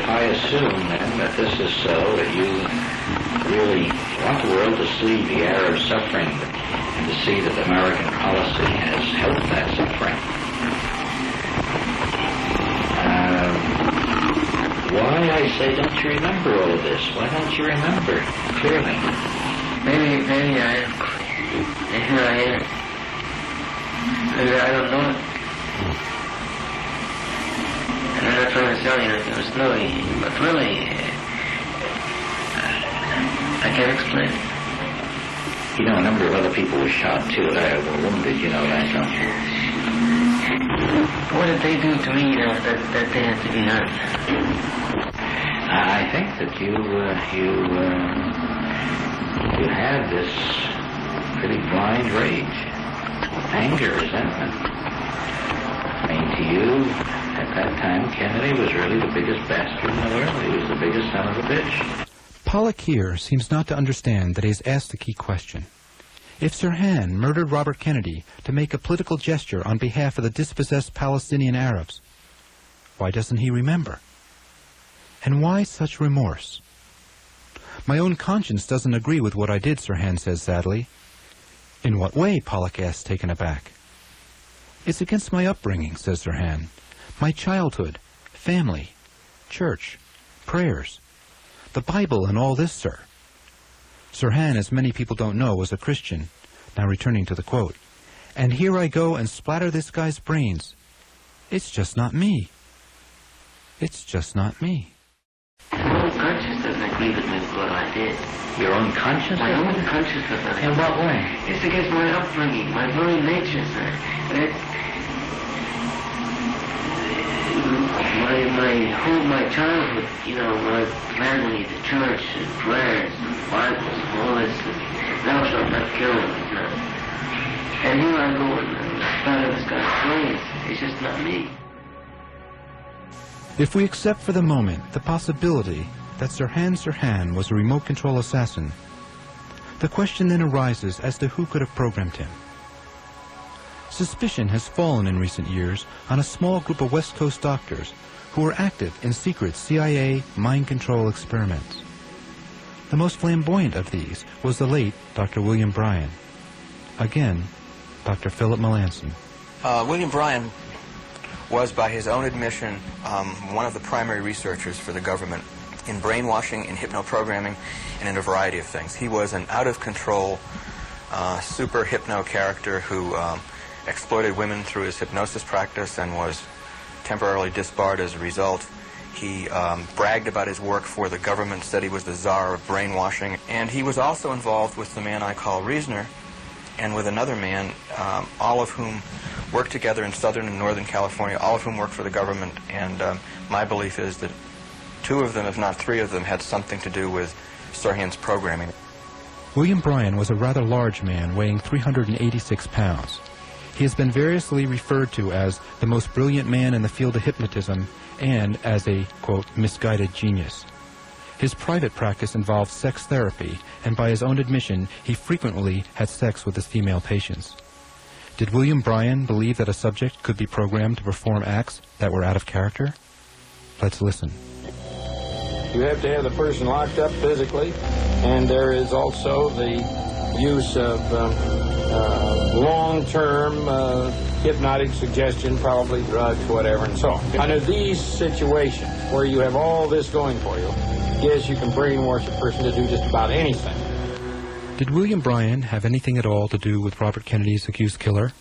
I assume then that this is so, that you really want the world to see the Arab suffering and to see that American policy has helped that suffering, why, I say, don't you remember all of this? Why don't you remember clearly? maybe I am. Maybe I don't know it. And I'm not trying to tell you it was really, but really, I can't explain. You know, a number of other people were shot too, were wounded, you know that, don't you? What did they do to me, that they had to be hurt? I think that you had this pretty blind rage, anger, resentment. I mean, to you, at that time, Kennedy was really the biggest bastard in the world. He was the biggest son of a bitch. Pollack here seems not to understand that he has asked the key question. If Sirhan murdered Robert Kennedy to make a political gesture on behalf of the dispossessed Palestinian Arabs, why doesn't he remember? And why such remorse? My own conscience doesn't agree with what I did, Sirhan says sadly. In what way? Pollack asks, taken aback. It's against my upbringing, says Sirhan. My childhood, family, church, prayers, the Bible and all this, sir. Sirhan, as many people don't know, was a Christian. Now returning to the quote. And here I go and splatter this guy's brains. It's just not me. It's just not me. My own conscience doesn't agree with me with what I did. Your own conscience? My own consciousness. In what way? It's against my upbringing, my very nature, sir. My childhood, you know, my family, the church, and prayers, and Bibles, and all this, thou shalt not kill, and here I go and splatter this guy's brains. It's just not me. If we accept for the moment the possibility that Sirhan was a remote control assassin, the question then arises as to who could have programmed him. Suspicion has fallen in recent years on a small group of West Coast doctors who were active in secret CIA mind control experiments. The most flamboyant of these was the late Dr. William Bryan. Again, Dr. Philip Melanson. William Bryan was, by his own admission, one of the primary researchers for the government in brainwashing, in hypnoprogramming, and in a variety of things. He was an out-of-control, super hypno character who exploited women through his hypnosis practice and was temporarily disbarred as a result. He bragged about his work for the government, said he was the czar of brainwashing, and he was also involved with the man I call Reasoner and with another man, all of whom worked together in Southern and Northern California, all of whom worked for the government, and my belief is that 2 of them, if not 3 of them, had something to do with Sirhan's programming. William Bryan was a rather large man weighing 386 pounds. He has been variously referred to as the most brilliant man in the field of hypnotism and as a, quote, misguided genius. His private practice involved sex therapy, and by his own admission, he frequently had sex with his female patients. Did William Bryan believe that a subject could be programmed to perform acts that were out of character? Let's listen. You have to have the person locked up physically, and there is also the use of long-term hypnotic suggestion, probably drugs, whatever, and so on. Under these situations where you have all this going for you, yes, you can brainwash a person to do just about anything. Did William Bryan have anything at all to do with Robert Kennedy's accused killer?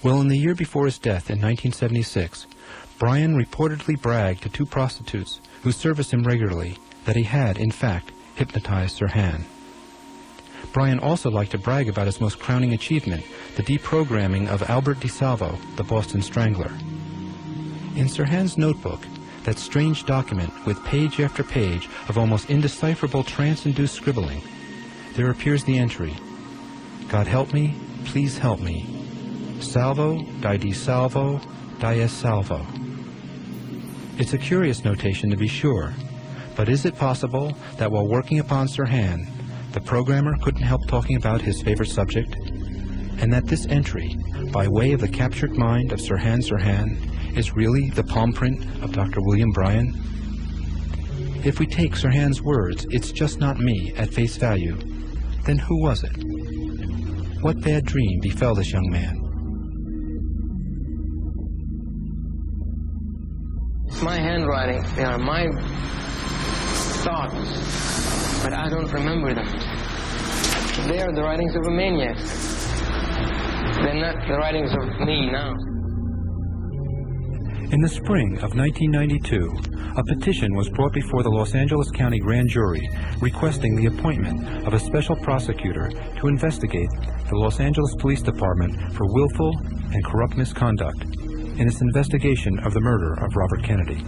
Well, in the year before his death in 1976, Bryan reportedly bragged to 2 prostitutes who serviced him regularly that he had, in fact, hypnotized Sirhan. Bryan also liked to brag about his most crowning achievement, the deprogramming of Albert DeSalvo, the Boston Strangler. In Sirhan's notebook, that strange document with page after page of almost indecipherable trance-induced scribbling, there appears the entry, God help me, please help me. Salvo, di DeSalvo, dies salvo. It's a curious notation to be sure, but is it possible that while working upon Sirhan, the programmer couldn't help talking about his favorite subject? And that this entry, by way of the captured mind of Sirhan Sirhan, is really the palm print of Dr. William Bryan? If we take Sirhan's words, "It's just not me," at face value, then who was it? What bad dream befell this young man? It's my handwriting. They are my thoughts, but I don't remember them. They are the writings of a maniac. They're not the writings of me now. In the spring of 1992, a petition was brought before the Los Angeles County Grand Jury requesting the appointment of a special prosecutor to investigate the Los Angeles Police Department for willful and corrupt misconduct in its investigation of the murder of Robert Kennedy.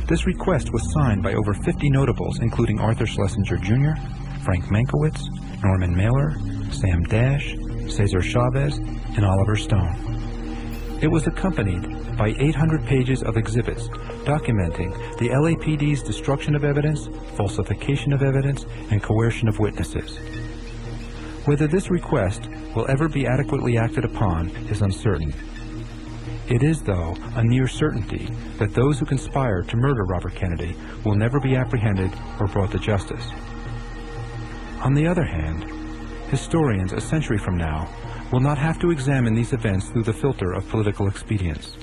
This request was signed by over 50 notables, including Arthur Schlesinger Jr., Frank Mankiewicz, Norman Mailer, Sam Dash, Cesar Chavez, and Oliver Stone. It was accompanied by 800 pages of exhibits documenting the LAPD's destruction of evidence, falsification of evidence, and coercion of witnesses. Whether this request will ever be adequately acted upon is uncertain. It is, though, a near certainty that those who conspired to murder Robert Kennedy will never be apprehended or brought to justice. On the other hand, historians a century from now will not have to examine these events through the filter of political expedience.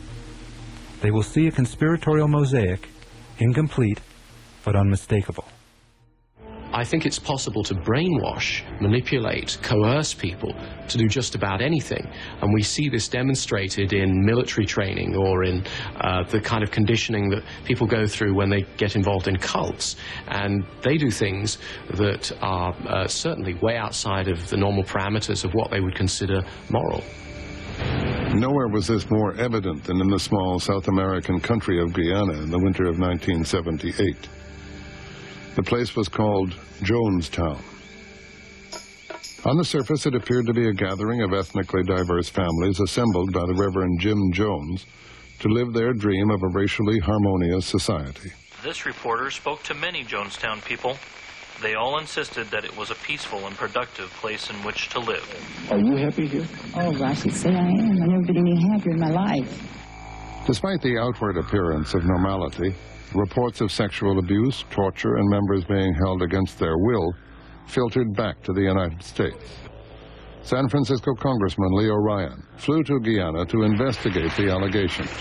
They will see a conspiratorial mosaic, incomplete but unmistakable. I think it's possible to brainwash, manipulate, coerce people to do just about anything. And we see this demonstrated in military training or in the kind of conditioning that people go through when they get involved in cults. And they do things that are certainly way outside of the normal parameters of what they would consider moral. Nowhere was this more evident than in the small South American country of Guyana in the winter of 1978. The place was called Jonestown. On the surface, it appeared to be a gathering of ethnically diverse families assembled by the Reverend Jim Jones to live their dream of a racially harmonious society. This reporter spoke to many Jonestown people. They all insisted that it was a peaceful and productive place in which to live. Are you happy here? Oh, I should say I am. I've never been any happier in my life. Despite the outward appearance of normality, reports of sexual abuse, torture, and members being held against their will filtered back to the United States. San Francisco Congressman Leo Ryan flew to Guyana to investigate the allegations.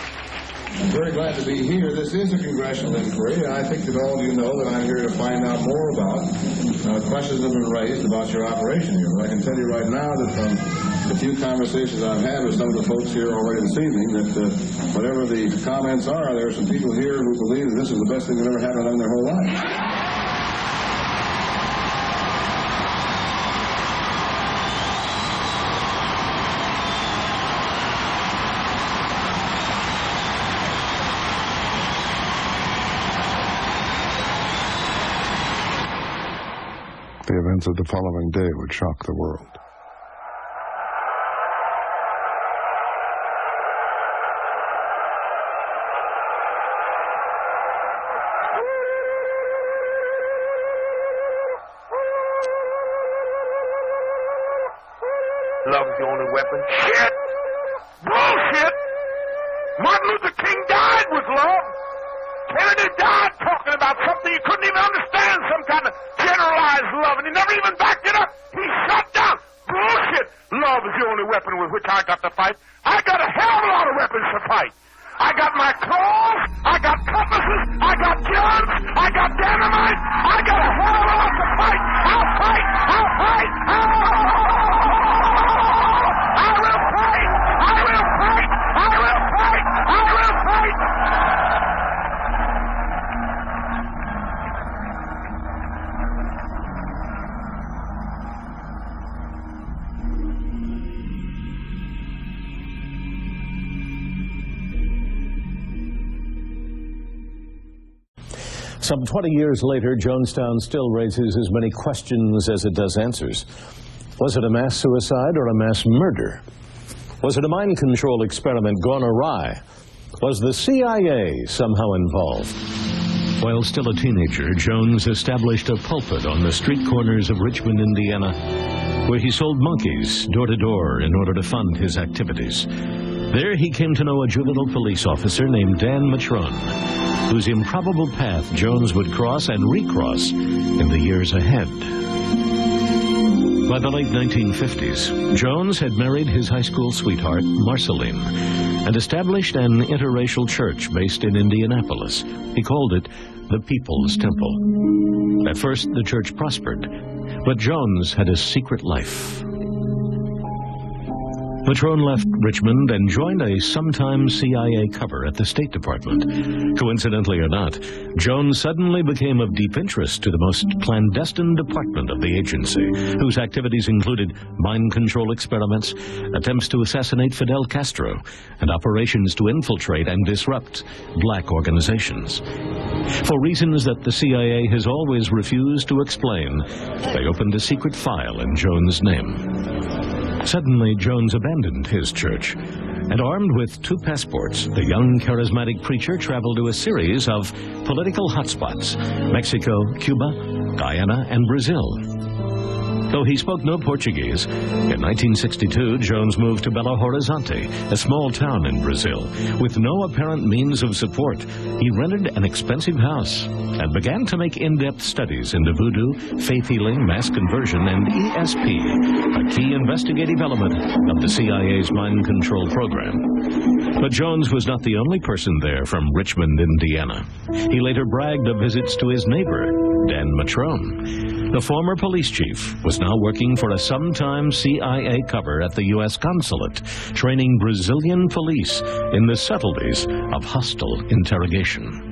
I'm very glad to be here. This is a congressional inquiry. I think that all of you know that I'm here to find out more about questions that have been raised about your operation here. But I can tell you right now that from the few conversations I've had with some of the folks here already this evening, that whatever the comments are, there are some people here who believe that this is the best thing that ever happened in their whole life. The events of the following day would shock the world. Love is the only weapon. Shit! Bullshit! Martin Luther King died with love. Kennedy died talking about something you couldn't even understand, some kind of generalized love, and he never even backed it up. He shut down. Bullshit! Love is the only weapon with which I got to fight. I got a hell of a lot of weapons to fight. I got my claws, I got compasses, I got guns, I got dynamite, I got a hell of a lot to fight. I'll fight! I'll fight! I will fight! I will fight! I will fight! I will fight! Some 20 years later, Jonestown still raises as many questions as it does answers. Was it a mass suicide or a mass murder? Was it a mind control experiment gone awry? Was the CIA somehow involved? While still a teenager, Jones established a pulpit on the street corners of Richmond, Indiana, where he sold monkeys door to door in order to fund his activities. There he came to know a juvenile police officer named Dan Matron, whose improbable path Jones would cross and recross in the years ahead. By the late 1950s, Jones had married his high school sweetheart, Marceline, and established an interracial church based in Indianapolis. He called it the People's Temple. At first, the church prospered, but Jones had a secret life. Matron left Richmond and joined a sometime CIA cover at the State Department. Coincidentally or not, Jones suddenly became of deep interest to the most clandestine department of the agency, whose activities included mind control experiments, attempts to assassinate Fidel Castro, and operations to infiltrate and disrupt black organizations. For reasons that the CIA has always refused to explain, they opened a secret file in Jones' name. Suddenly, Jones abandoned his church, and armed with 2 passports, the young charismatic preacher traveled to a series of political hotspots: Mexico, Cuba, Guyana, and Brazil. Though he spoke no Portuguese, in 1962, Jones moved to Belo Horizonte, a small town in Brazil. With no apparent means of support, he rented an expensive house and began to make in-depth studies into voodoo, faith healing, mass conversion, and ESP, a key investigative element of the CIA's mind control program. But Jones was not the only person there from Richmond, Indiana. He later bragged of visits to his neighbor, Dan Matron. The former police chief was now working for a sometime CIA cover at the U.S. consulate, training Brazilian police in the subtleties of hostile interrogation.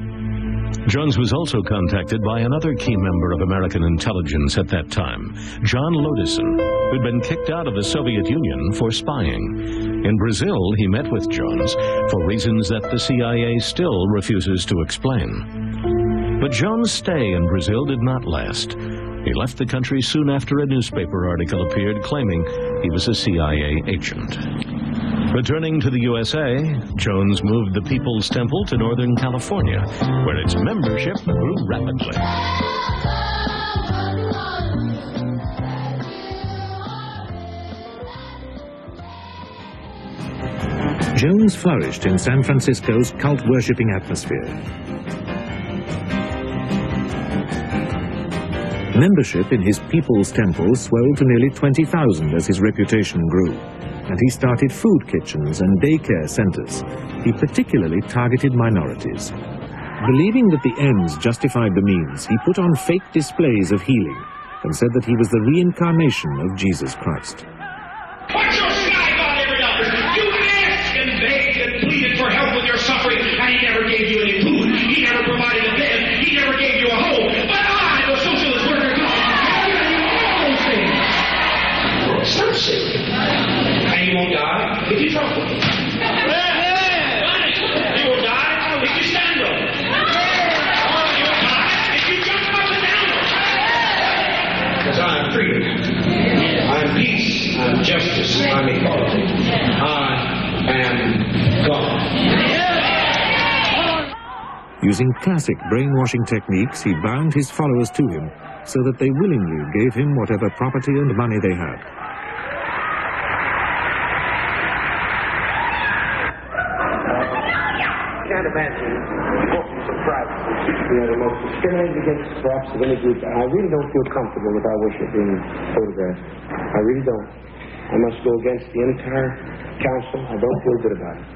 Jones was also contacted by another key member of American intelligence at that time, John Lodison, who'd been kicked out of the Soviet Union for spying. In Brazil, he met with Jones for reasons that the CIA still refuses to explain. But Jones' stay in Brazil did not last. He left the country soon after a newspaper article appeared claiming he was a CIA agent. Returning to the USA, Jones moved the People's Temple to Northern California, where its membership grew rapidly. Jones flourished in San Francisco's cult-worshipping atmosphere. Membership in his People's Temple swelled to nearly 20,000 as his reputation grew, and he started food kitchens and daycare centers. He particularly targeted minorities. Believing that the ends justified the means, he put on fake displays of healing and said that he was the reincarnation of Jesus Christ. What's your snide on every other? You asked and begged and pleaded for help with your suffering, and he never gave you any food. He never provided a bed. He never gave you a home. But I, the socialist worker, have given you all those things. Oh, stop saying. And you won't die if you talk with me. You will die if you stand up. You will die if you jump up and down. Because I justice, equality, and God. Using classic brainwashing techniques, he bound his followers to him so that they willingly gave him whatever property and money they had. Can't imagine forces of privacy. The most discriminated against perhaps of any group. I really don't feel comfortable with our worship being photographed. I really don't. I must go against the entire council. I don't feel good about it.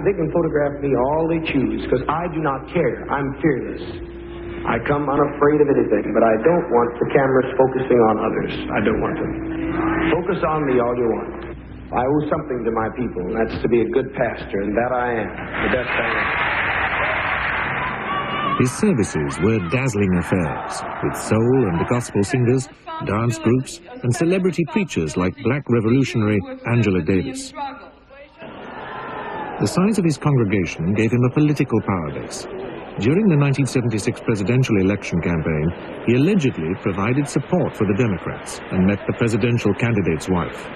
They can photograph me all they choose because I do not care. I'm fearless. I come unafraid of anything, but I don't want the cameras focusing on others. I don't want them. Focus on me all you want. I owe something to my people, and that's to be a good pastor, and that I am. The best I am. His services were dazzling affairs, with soul and gospel singers, dance groups, and celebrity preachers like black revolutionary Angela Davis. The size of his congregation gave him a political power base. During the 1976 presidential election campaign, he allegedly provided support for the Democrats and met the presidential candidate's wife.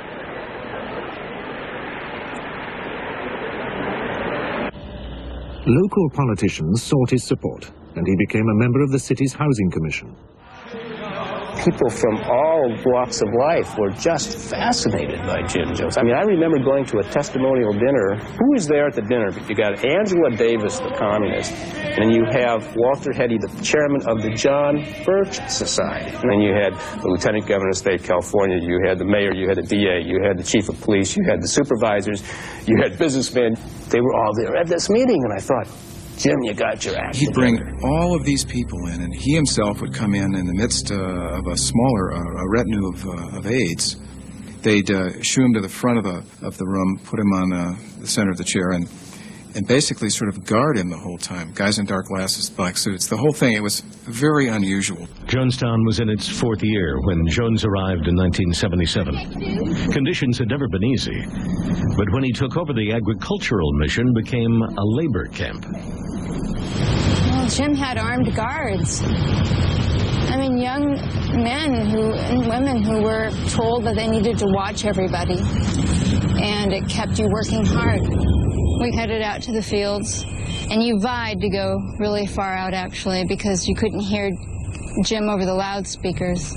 Local politicians sought his support, and he became a member of the city's housing commission. People from all walks of life were just fascinated by Jim Jones. I mean, I remember going to a testimonial dinner. Who was there at the dinner? You got Angela Davis, the communist, and you have Walter Heady, the chairman of the John Birch Society. And then you had the lieutenant governor of the state of California, you had the mayor, you had the DA, you had the chief of police, you had the supervisors, you had businessmen. They were all there at this meeting, and I thought, Jim, you got your act. He'd bring all of these people in, and he himself would come in the midst of a smaller a retinue of aides. They'd shoo him to the front of the room, put him on the center of the chair, and basically sort of guard him the whole time. Guys in dark glasses, black suits, the whole thing. It was very unusual. Jonestown was in its fourth year when Jones arrived in 1977. Conditions had never been easy, but when he took over, the agricultural mission became a labor camp. Well, Jim had armed guards. I mean, young men and women who were told that they needed to watch everybody, and it kept you working hard. We headed out to the fields, and you vied to go really far out, actually, because you couldn't hear Jim over the loudspeakers.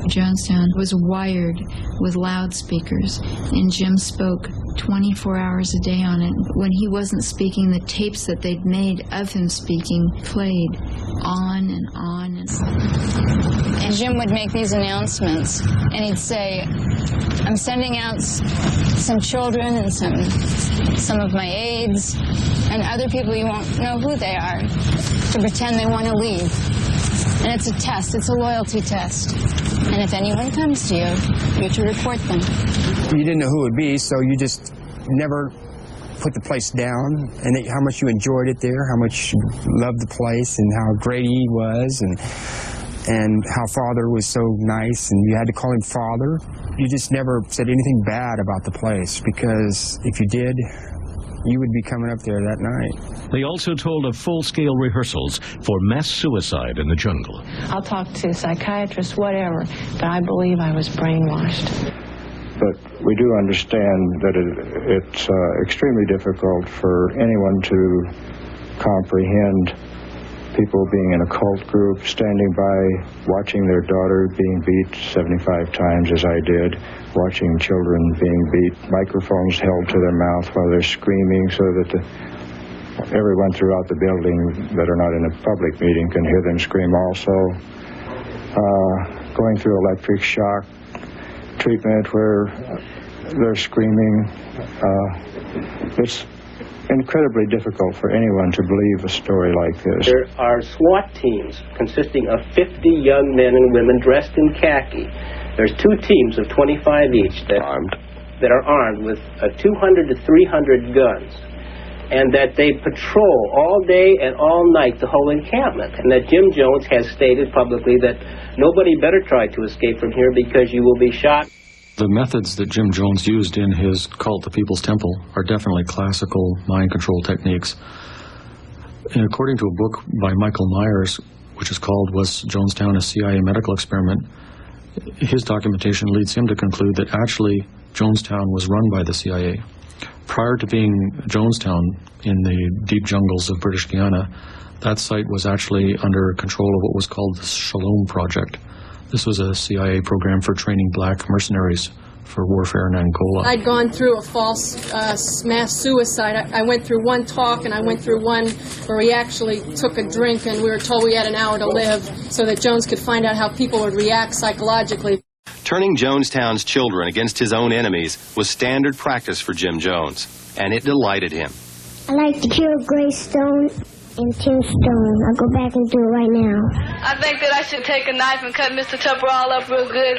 Jonestown was wired with loudspeakers, and Jim spoke 24 hours a day on it. When he wasn't speaking, the tapes that they'd made of him speaking played on and on and on. And Jim would make these announcements, and he'd say, I'm sending out some children and some of my aides and other people you won't know who they are to pretend they want to leave. And it's a test. It's a loyalty test. And if anyone comes to you, you're to report them. You didn't know who it would be, so you just never put the place down, and how much you enjoyed it there, how much you loved the place, and how great he was, and how Father was so nice, and you had to call him Father. You just never said anything bad about the place, because if you did, you would be coming up there that night. They also told of full-scale rehearsals for mass suicide in the jungle. I'll talk to psychiatrists, whatever, but I believe I was brainwashed. But we do understand that it's extremely difficult for anyone to comprehend people being in a cult group, standing by, watching their daughter being beat 75 times as I did, watching children being beat, microphones held to their mouth while they're screaming so that everyone throughout the building that are not in a public meeting can hear them scream also. Going through electric shock treatment where they're screaming. It's incredibly difficult for anyone to believe a story like this. There are SWAT teams consisting of 50 young men and women dressed in khaki. There's 2 teams of 25 each that are armed with 200 to 300 guns, and that they patrol all day and all night the whole encampment, and that Jim Jones has stated publicly that nobody better try to escape from here because you will be shot. The methods that Jim Jones used in his cult, the People's Temple, are definitely classical mind control techniques. And according to a book by Michael Myers, which is called Was Jonestown a CIA Medical Experiment? His documentation leads him to conclude that actually Jonestown was run by the CIA. Prior to being Jonestown in the deep jungles of British Guiana, that site was actually under control of what was called the Shalom Project. This was a CIA program for training black mercenaries for warfare in Angola. I'd gone through a false mass suicide. I went through one talk and I went through one where we actually took a drink and we were told we had an hour to live so that Jones could find out how people would react psychologically. Turning Jonestown's children against his own enemies was standard practice for Jim Jones, and it delighted him. I like to kill gray stone and tin stone. I'll go back and do it right now. I think that I should take a knife and cut Mr. Tupper all up real good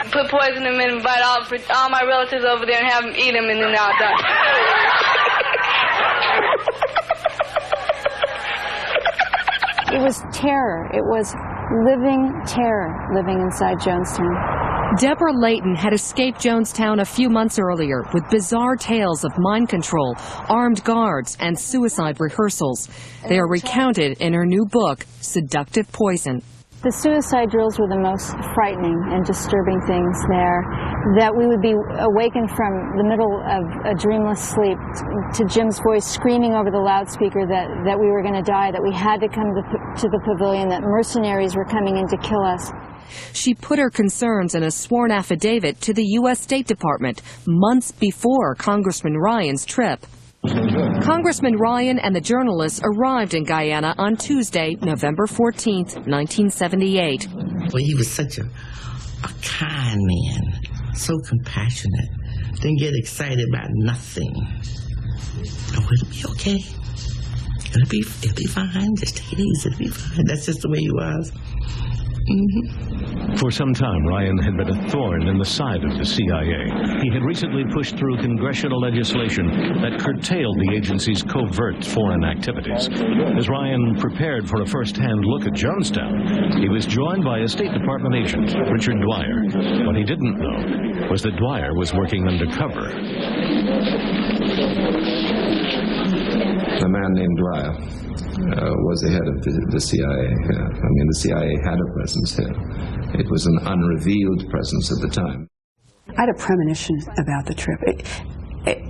and put poison in him and invite all my relatives over there and have them eat him, and then I'll die. It was terror. It was living terror living inside Jonestown. Deborah Layton had escaped Jonestown a few months earlier with bizarre tales of mind control, armed guards, and suicide rehearsals. They are recounted in her new book, Seductive Poison. The suicide drills were the most frightening and disturbing things there, that we would be awakened from the middle of a dreamless sleep to Jim's voice screaming over the loudspeaker that we were going to die, that we had to come to the pavilion, that mercenaries were coming in to kill us. She put her concerns in a sworn affidavit to the U.S. State Department months before Congressman Ryan's trip. Congressman Ryan and the journalists arrived in Guyana on Tuesday, November 14th, 1978. Well, he was such a kind man, so compassionate, didn't get excited about nothing. Oh, it'll be okay. It'll be fine. Just take it easy. It'll be fine. That's just the way he was. For some time, Ryan had been a thorn in the side of the CIA. He had recently pushed through congressional legislation that curtailed the agency's covert foreign activities. As Ryan prepared for a first-hand look at Jonestown, he was joined by a State Department agent, Richard Dwyer. What he didn't know was that Dwyer was working undercover. A man named Dwyer was the head of the CIA. I mean, the CIA had a presence here. It was an unrevealed presence at the time. I had a premonition about the trip.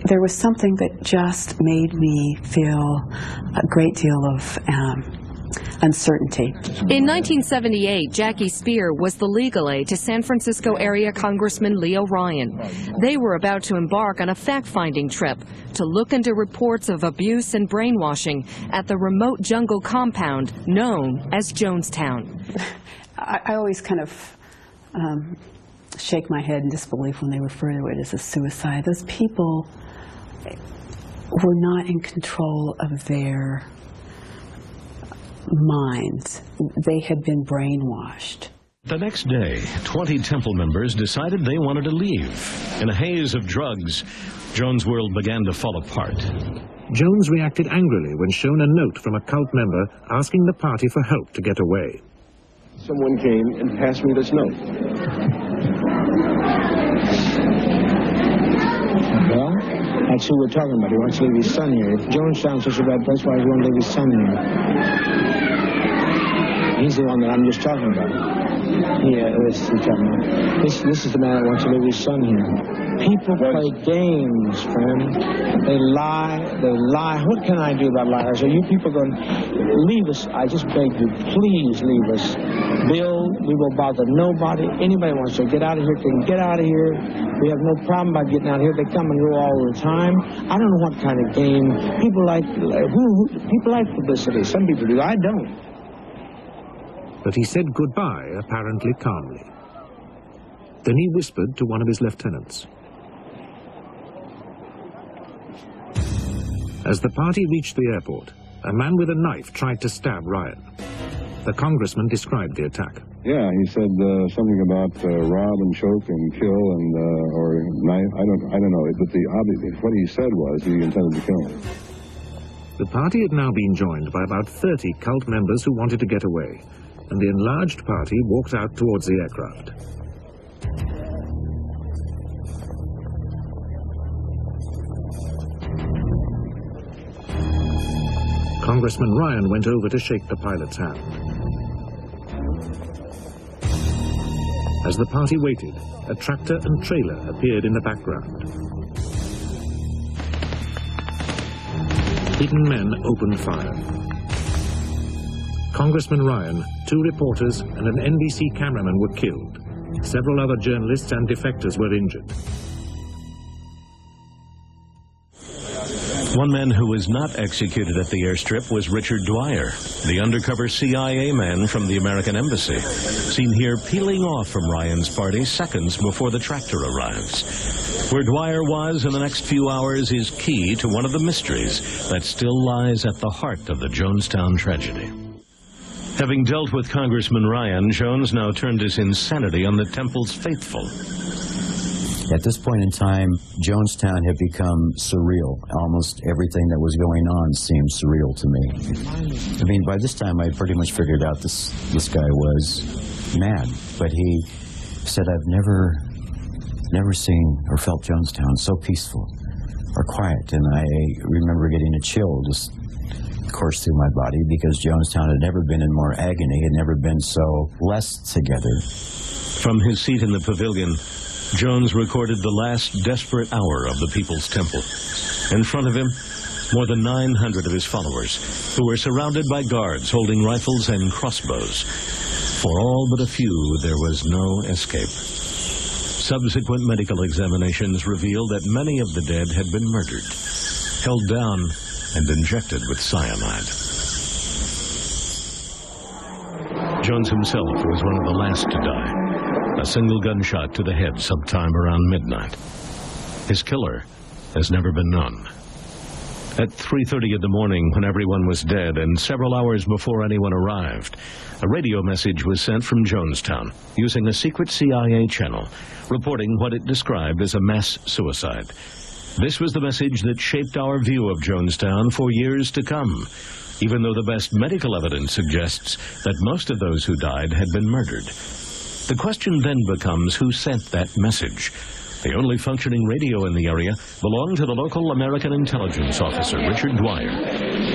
There was something that just made me feel a great deal of uncertainty. In 1978, Jackie Spear was the legal aid to San Francisco area Congressman Leo Ryan. They were about to embark on a fact-finding trip to look into reports of abuse and brainwashing at the remote jungle compound known as Jonestown. I always kind of shake my head in disbelief when they refer to it as a suicide. Those people were not in control of their minds. They had been brainwashed. The next day, 20 temple members decided they wanted to leave. In a haze of drugs, Jones' world began to fall apart. Jones reacted angrily when shown a note from a cult member asking the party for help to get away. Someone came and passed me this note. Well, that's who we're talking about. He wants to leave his son here. If Jonestown's such a bad place, why does he want to leave his son here? He's the one that I'm just talking about. Yeah, this is the man that wants to leave his son here. People play games, friend. They lie. What can I do about liars? Are you people going to leave us? I just beg you, please leave us. Bill, we will bother nobody. Anybody wants to get out of here can get out of here. We have no problem about getting out of here. They come and go all the time. I don't know what kind of game. People like publicity. Some people do. I don't. But he said goodbye, apparently calmly. Then he whispered to one of his lieutenants. As the party reached the airport, a man with a knife tried to stab Ryan. The congressman described the attack. Yeah, he said something about rob and choke and kill and or knife. I don't know. But what he said was he intended to kill him. The party had now been joined by about 30 cult members who wanted to get away, and the enlarged party walked out towards the aircraft. Congressman Ryan went over to shake the pilot's hand. As the party waited, a tractor and trailer appeared in the background. Hidden men opened fire. Congressman Ryan, 2 reporters, and an NBC cameraman were killed. Several other journalists and defectors were injured. One man who was not executed at the airstrip was Richard Dwyer, the undercover CIA man from the American Embassy, seen here peeling off from Ryan's party seconds before the tractor arrives. Where Dwyer was in the next few hours is key to one of the mysteries that still lies at the heart of the Jonestown tragedy. Having dealt with Congressman Ryan, Jones now turned his insanity on the temple's faithful. At this point in time, Jonestown had become surreal. Almost everything that was going on seemed surreal to me. I mean, by this time, I pretty much figured out this guy was mad. But he said, I've never seen or felt Jonestown so peaceful or quiet. And I remember getting a chill just course through my body because Jonestown had never been in more agony, had never been so less together. From his seat in the pavilion, Jones recorded the last desperate hour of the People's Temple. In front of him, more than 900 of his followers, who were surrounded by guards holding rifles and crossbows. For all but a few, there was no escape. Subsequent medical examinations revealed that many of the dead had been murdered, held down, and injected with cyanide. Jones himself was one of the last to die. A single gunshot to the head sometime around midnight. His killer has never been known. At 3:30 in the morning, when everyone was dead and several hours before anyone arrived, a radio message was sent from Jonestown using a secret CIA channel, reporting what it described as a mass suicide. This was the message that shaped our view of Jonestown for years to come, even though the best medical evidence suggests that most of those who died had been murdered. The question then becomes who sent that message. The only functioning radio in the area belonged to the local American intelligence officer, Richard Dwyer.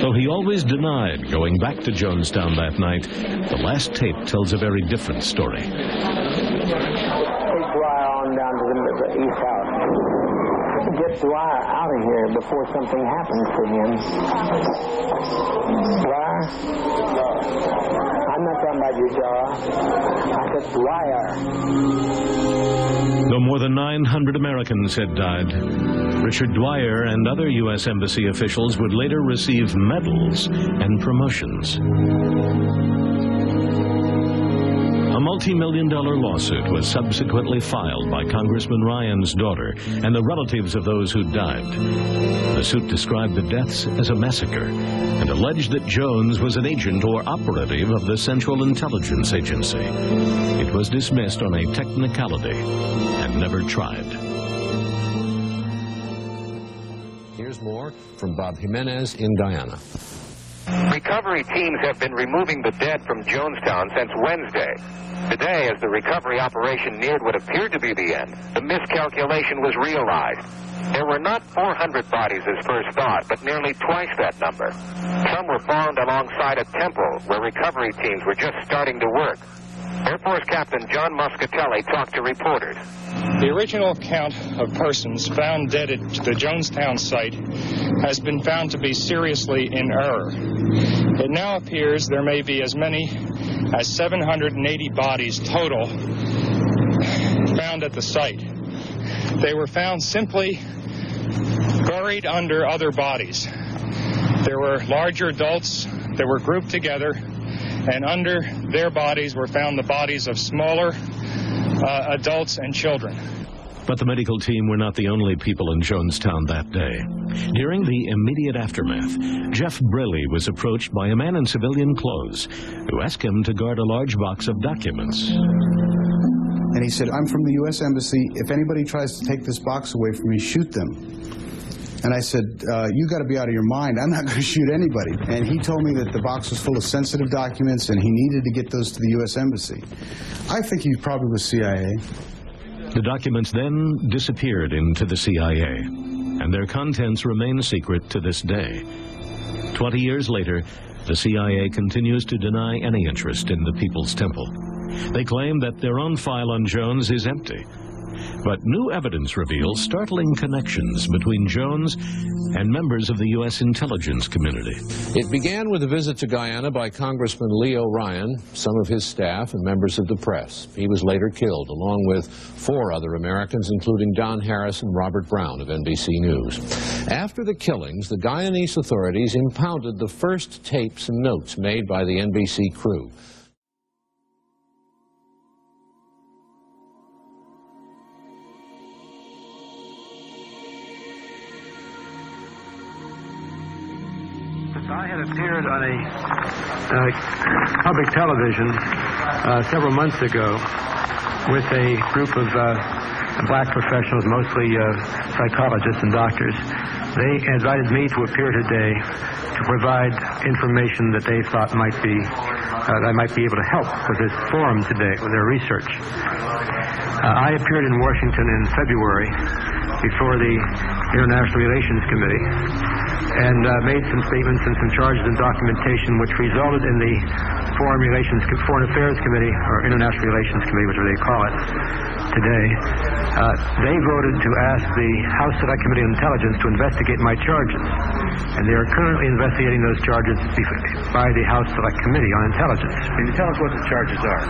Though he always denied going back to Jonestown that night, the last tape tells a very different story. Take Dwyer on down to the east house. Get Dwyer out of here before something happens to him. Dwyer? I'm not talking about your jaw. I said Dwyer. Though more than 900 Americans had died, Richard Dwyer and other U.S. Embassy officials would later receive medals and promotions. A multi-million-dollar lawsuit was subsequently filed by Congressman Ryan's daughter and the relatives of those who died. The suit described the deaths as a massacre and alleged that Jones was an agent or operative of the Central Intelligence Agency. It was dismissed on a technicality and never tried. Here's more from Bob Jimenez in Guyana. Recovery teams have been removing the dead from Jonestown since Wednesday. Today, as the recovery operation neared what appeared to be the end, the miscalculation was realized. There were not 400 bodies as first thought, but nearly twice that number. Some were found alongside a temple where recovery teams were just starting to work. Air Force Captain John Muscatelli talked to reporters. The original count of persons found dead at the Jonestown site has been found to be seriously in error. It now appears there may be as many as 780 bodies total found at the site. They were found simply buried under other bodies. There were larger adults that were grouped together, and under their bodies were found the bodies of smaller adults and children. But the medical team were not the only people in Jonestown that day. During the immediate aftermath, Jeff Braley was approached by a man in civilian clothes who asked him to guard a large box of documents. And he said, I'm from the U.S. Embassy. If anybody tries to take this box away from me, shoot them. And I said, you got to be out of your mind. I'm not going to shoot anybody. And he told me that the box was full of sensitive documents and he needed to get those to the U.S. Embassy. I think he probably was CIA. The documents then disappeared into the CIA, and their contents remain secret to this day. 20 years later, the CIA continues to deny any interest in the People's Temple. They claim that their own file on Jones is empty. But new evidence reveals startling connections between Jones and members of the U.S. intelligence community. It began with a visit to Guyana by Congressman Leo Ryan, some of his staff, and members of the press. He was later killed, along with 4 other Americans, including Don Harris and Robert Brown of NBC News. After the killings, the Guyanese authorities impounded the first tapes and notes made by the NBC crew. I had appeared on a public television several months ago with a group of black professionals, mostly psychologists and doctors. They invited me to appear today to provide information that they thought might be I might be able to help with this forum today, with their research. I appeared in Washington in February before the International Relations Committee and made some statements and some charges and documentation which resulted in the Foreign Affairs Committee, or International Relations Committee, which they call it today. They voted to ask the House Select Committee on Intelligence to investigate my charges. And they are currently investigating those charges by the House Select Committee on Intelligence. Can you tell us what the charges are?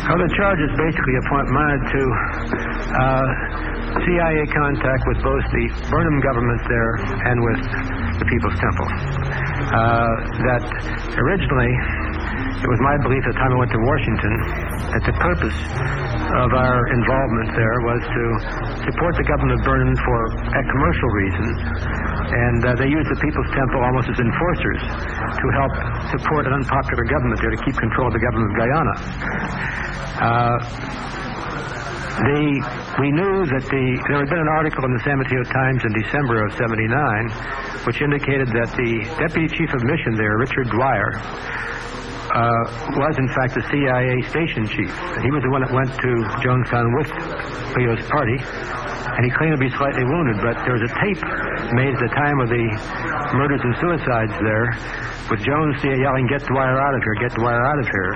Well, the charges basically amounted to CIA contact with both the Burnham government there and with the People's Temple. That originally, it was my belief at the time I went to Washington that the purpose of our involvement there was to support the government of Burnham for a commercial reason, and they used the People's Temple almost as enforcers to help support an unpopular government there to keep control of the government of Guyana. We knew that there had been an article in the San Mateo Times in December of '79 which indicated that the Deputy Chief of Mission there, Richard Dwyer, was in fact the CIA station chief. And he was the one that went to Jonestown with Leo's party, and he claimed to be slightly wounded, but there was a tape made at the time of the murders and suicides there with Jones yelling, "Get Dwyer out of here, get Dwyer out of here."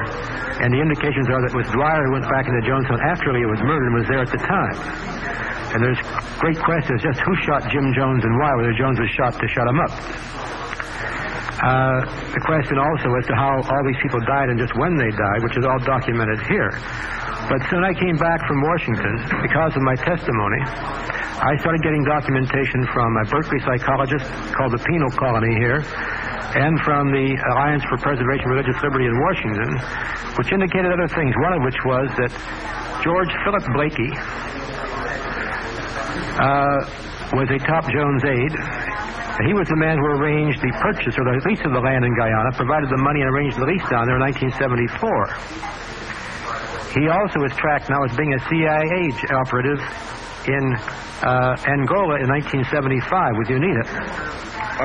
And the indications are that it was Dwyer who went back into Jonestown after Leo was murdered and was there at the time. And there's great questions just who shot Jim Jones and why, whether Jones was shot to shut him up. The question also as to how all these people died and just when they died, which is all documented here. But soon I came back from Washington because of my testimony. I started getting documentation from a Berkeley psychologist called the Penal Colony here, and from the Alliance for Preservation of Religious Liberty in Washington, which indicated other things, one of which was that George Philip Blakey was a top Jones aide. And he was the man who arranged the purchase or the lease of the land in Guyana, provided the money and arranged the lease down there in 1974. He also is tracked now as being a CIA operative in Angola in 1975 with UNITA.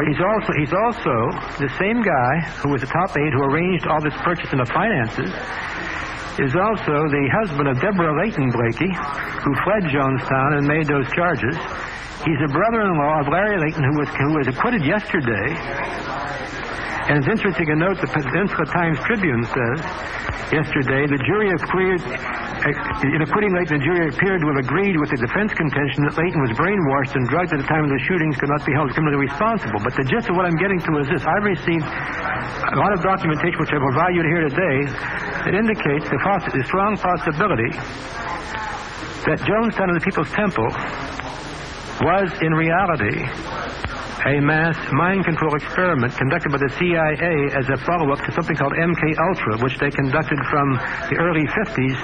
He's also the same guy who was the top aide who arranged all this purchase and the finances, is also the husband of Deborah Layton Blakey, who fled Jonestown and made those charges. He's a brother-in-law of Larry Layton, who was acquitted yesterday. And it's interesting to note the Peninsula Times-Tribune says yesterday the jury appeared, in acquitting Layton, the jury appeared to have agreed with the defense contention that Layton was brainwashed and drugged at the time of the shootings, could not be held criminally responsible. But the gist of what I'm getting to is this. I've received a lot of documentation, which I will provide you here today, that indicates the strong possibility that Jonestown and the People's Temple was in reality a mass mind control experiment conducted by the CIA as a follow-up to something called MK-Ultra, which they conducted from the early 50s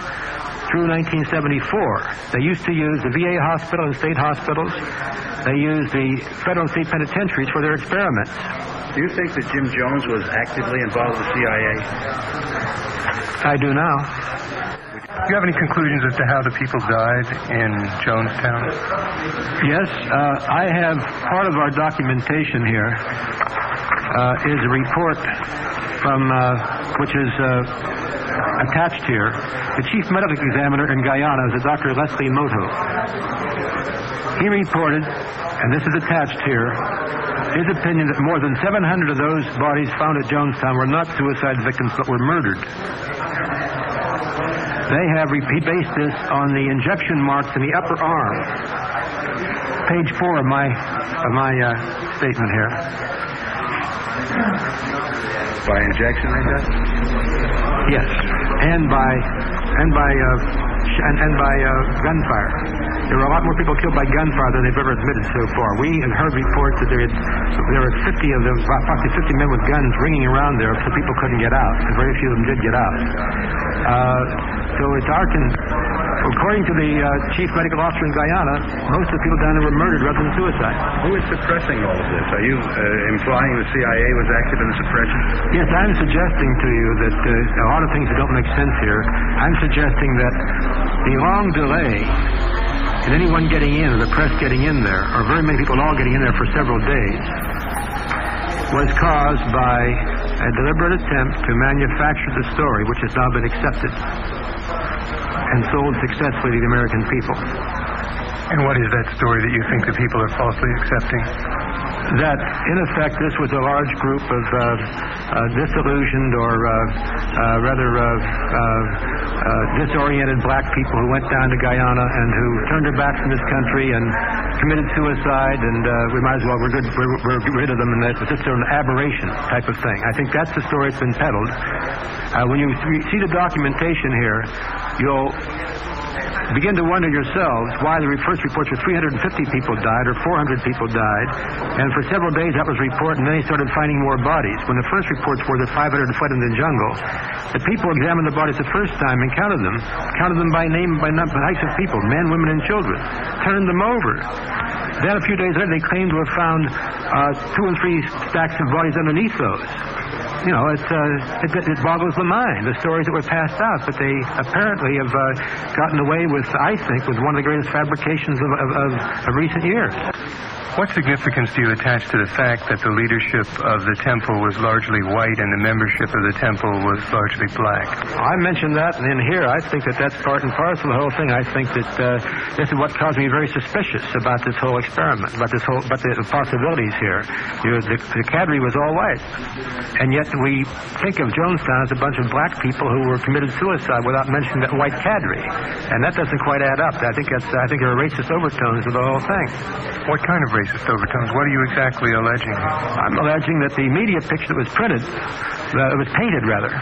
through 1974. They used to use the VA hospital and state hospitals. They used the federal and state penitentiaries for their experiments. Do you think that Jim Jones was actively involved with the CIA? I do now. Do you have any conclusions as to how the people died in Jonestown? Yes, I have part of our documentation here is a report from, which is attached here. The chief medical examiner in Guyana is a Dr. Leslie Moto. He reported, and this is attached here, his opinion that more than 700 of those bodies found at Jonestown were not suicide victims but were murdered. He based this on the injection marks in the upper arm. Page 4 of my statement here. By injection, they said? Yes, and by gunfire. There were a lot more people killed by gunfire than they've ever admitted so far. We had heard reports that there were 50 of them, approximately 50 men with guns ringing around there, so people couldn't get out, and very few of them did get out. So it's according to the chief medical officer in Guyana, most of the people down there were murdered rather than suicide. Who is suppressing all of this? Are you implying the CIA was active in the suppression? Yes, I'm suggesting to you that a lot of things that don't make sense here. I'm suggesting that the long delay in anyone getting in, or the press getting in there, or very many people all getting in there for several days, was caused by a deliberate attempt to manufacture the story, which has now been accepted and sold successfully to the American people. And what is that story that you think the people are falsely accepting? That, in effect, this was a large group of disillusioned or disoriented black people who went down to Guyana and who turned their backs on this country and committed suicide, and we might as well we're get rid of them, and that was just an aberration type of thing. I think that's the story that's been peddled. When you see the documentation here, you'll begin to wonder yourselves why the first reports were 350 people died or 400 people died, and for several days that was reported, and then they started finding more bodies. When the first reports were that 500 fled in the jungle, the people examined the bodies the first time and counted them by name, by types of people, men, women, and children, turned them over. Then a few days later, they claimed to have found 2 and 3 stacks of bodies underneath those. You know, it boggles the mind, the stories that were passed out, but they apparently have gotten away with, I think, with one of the greatest fabrications of recent years. What significance do you attach to the fact that the leadership of the temple was largely white and the membership of the temple was largely black? I mentioned that in here. I think that that's part and parcel of the whole thing. I think that this is what caused me very suspicious about this whole experiment, about the possibilities here. The cadre was all white, and yet we think of Jonestown as a bunch of black people who were committed suicide without mentioning that white cadre, and that doesn't quite add up. I think there are racist overtones to the whole thing. What kind of racist overtones? What are you exactly alleging? I'm alleging that the media picture that was printed, it was painted rather,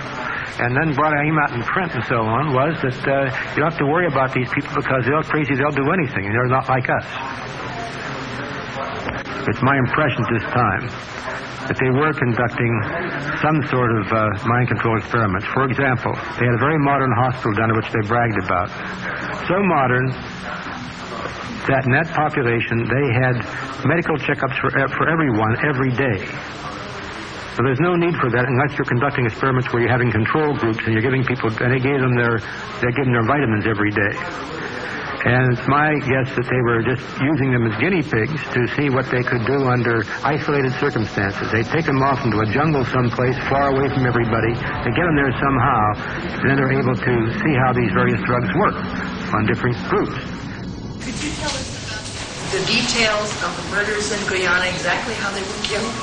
and then brought came out in print and so on, was that you don't have to worry about these people because they're crazy, they'll do anything, and they're not like us. It's my impression at this time that they were conducting some sort of mind control experiments. For example, they had a very modern hospital down there which they bragged about. So modern that in that population they had medical checkups for everyone every day. So there's no need for that unless you're conducting experiments where you're having control groups and you're giving people, and they're giving their vitamins every day. And it's my guess that they were just using them as guinea pigs to see what they could do under isolated circumstances. They'd take them off into a jungle someplace far away from everybody. They get them there somehow, and then they're able to see how these various drugs work on different groups. Could you tell us about the details of the murders in Guyana, exactly how they were killed,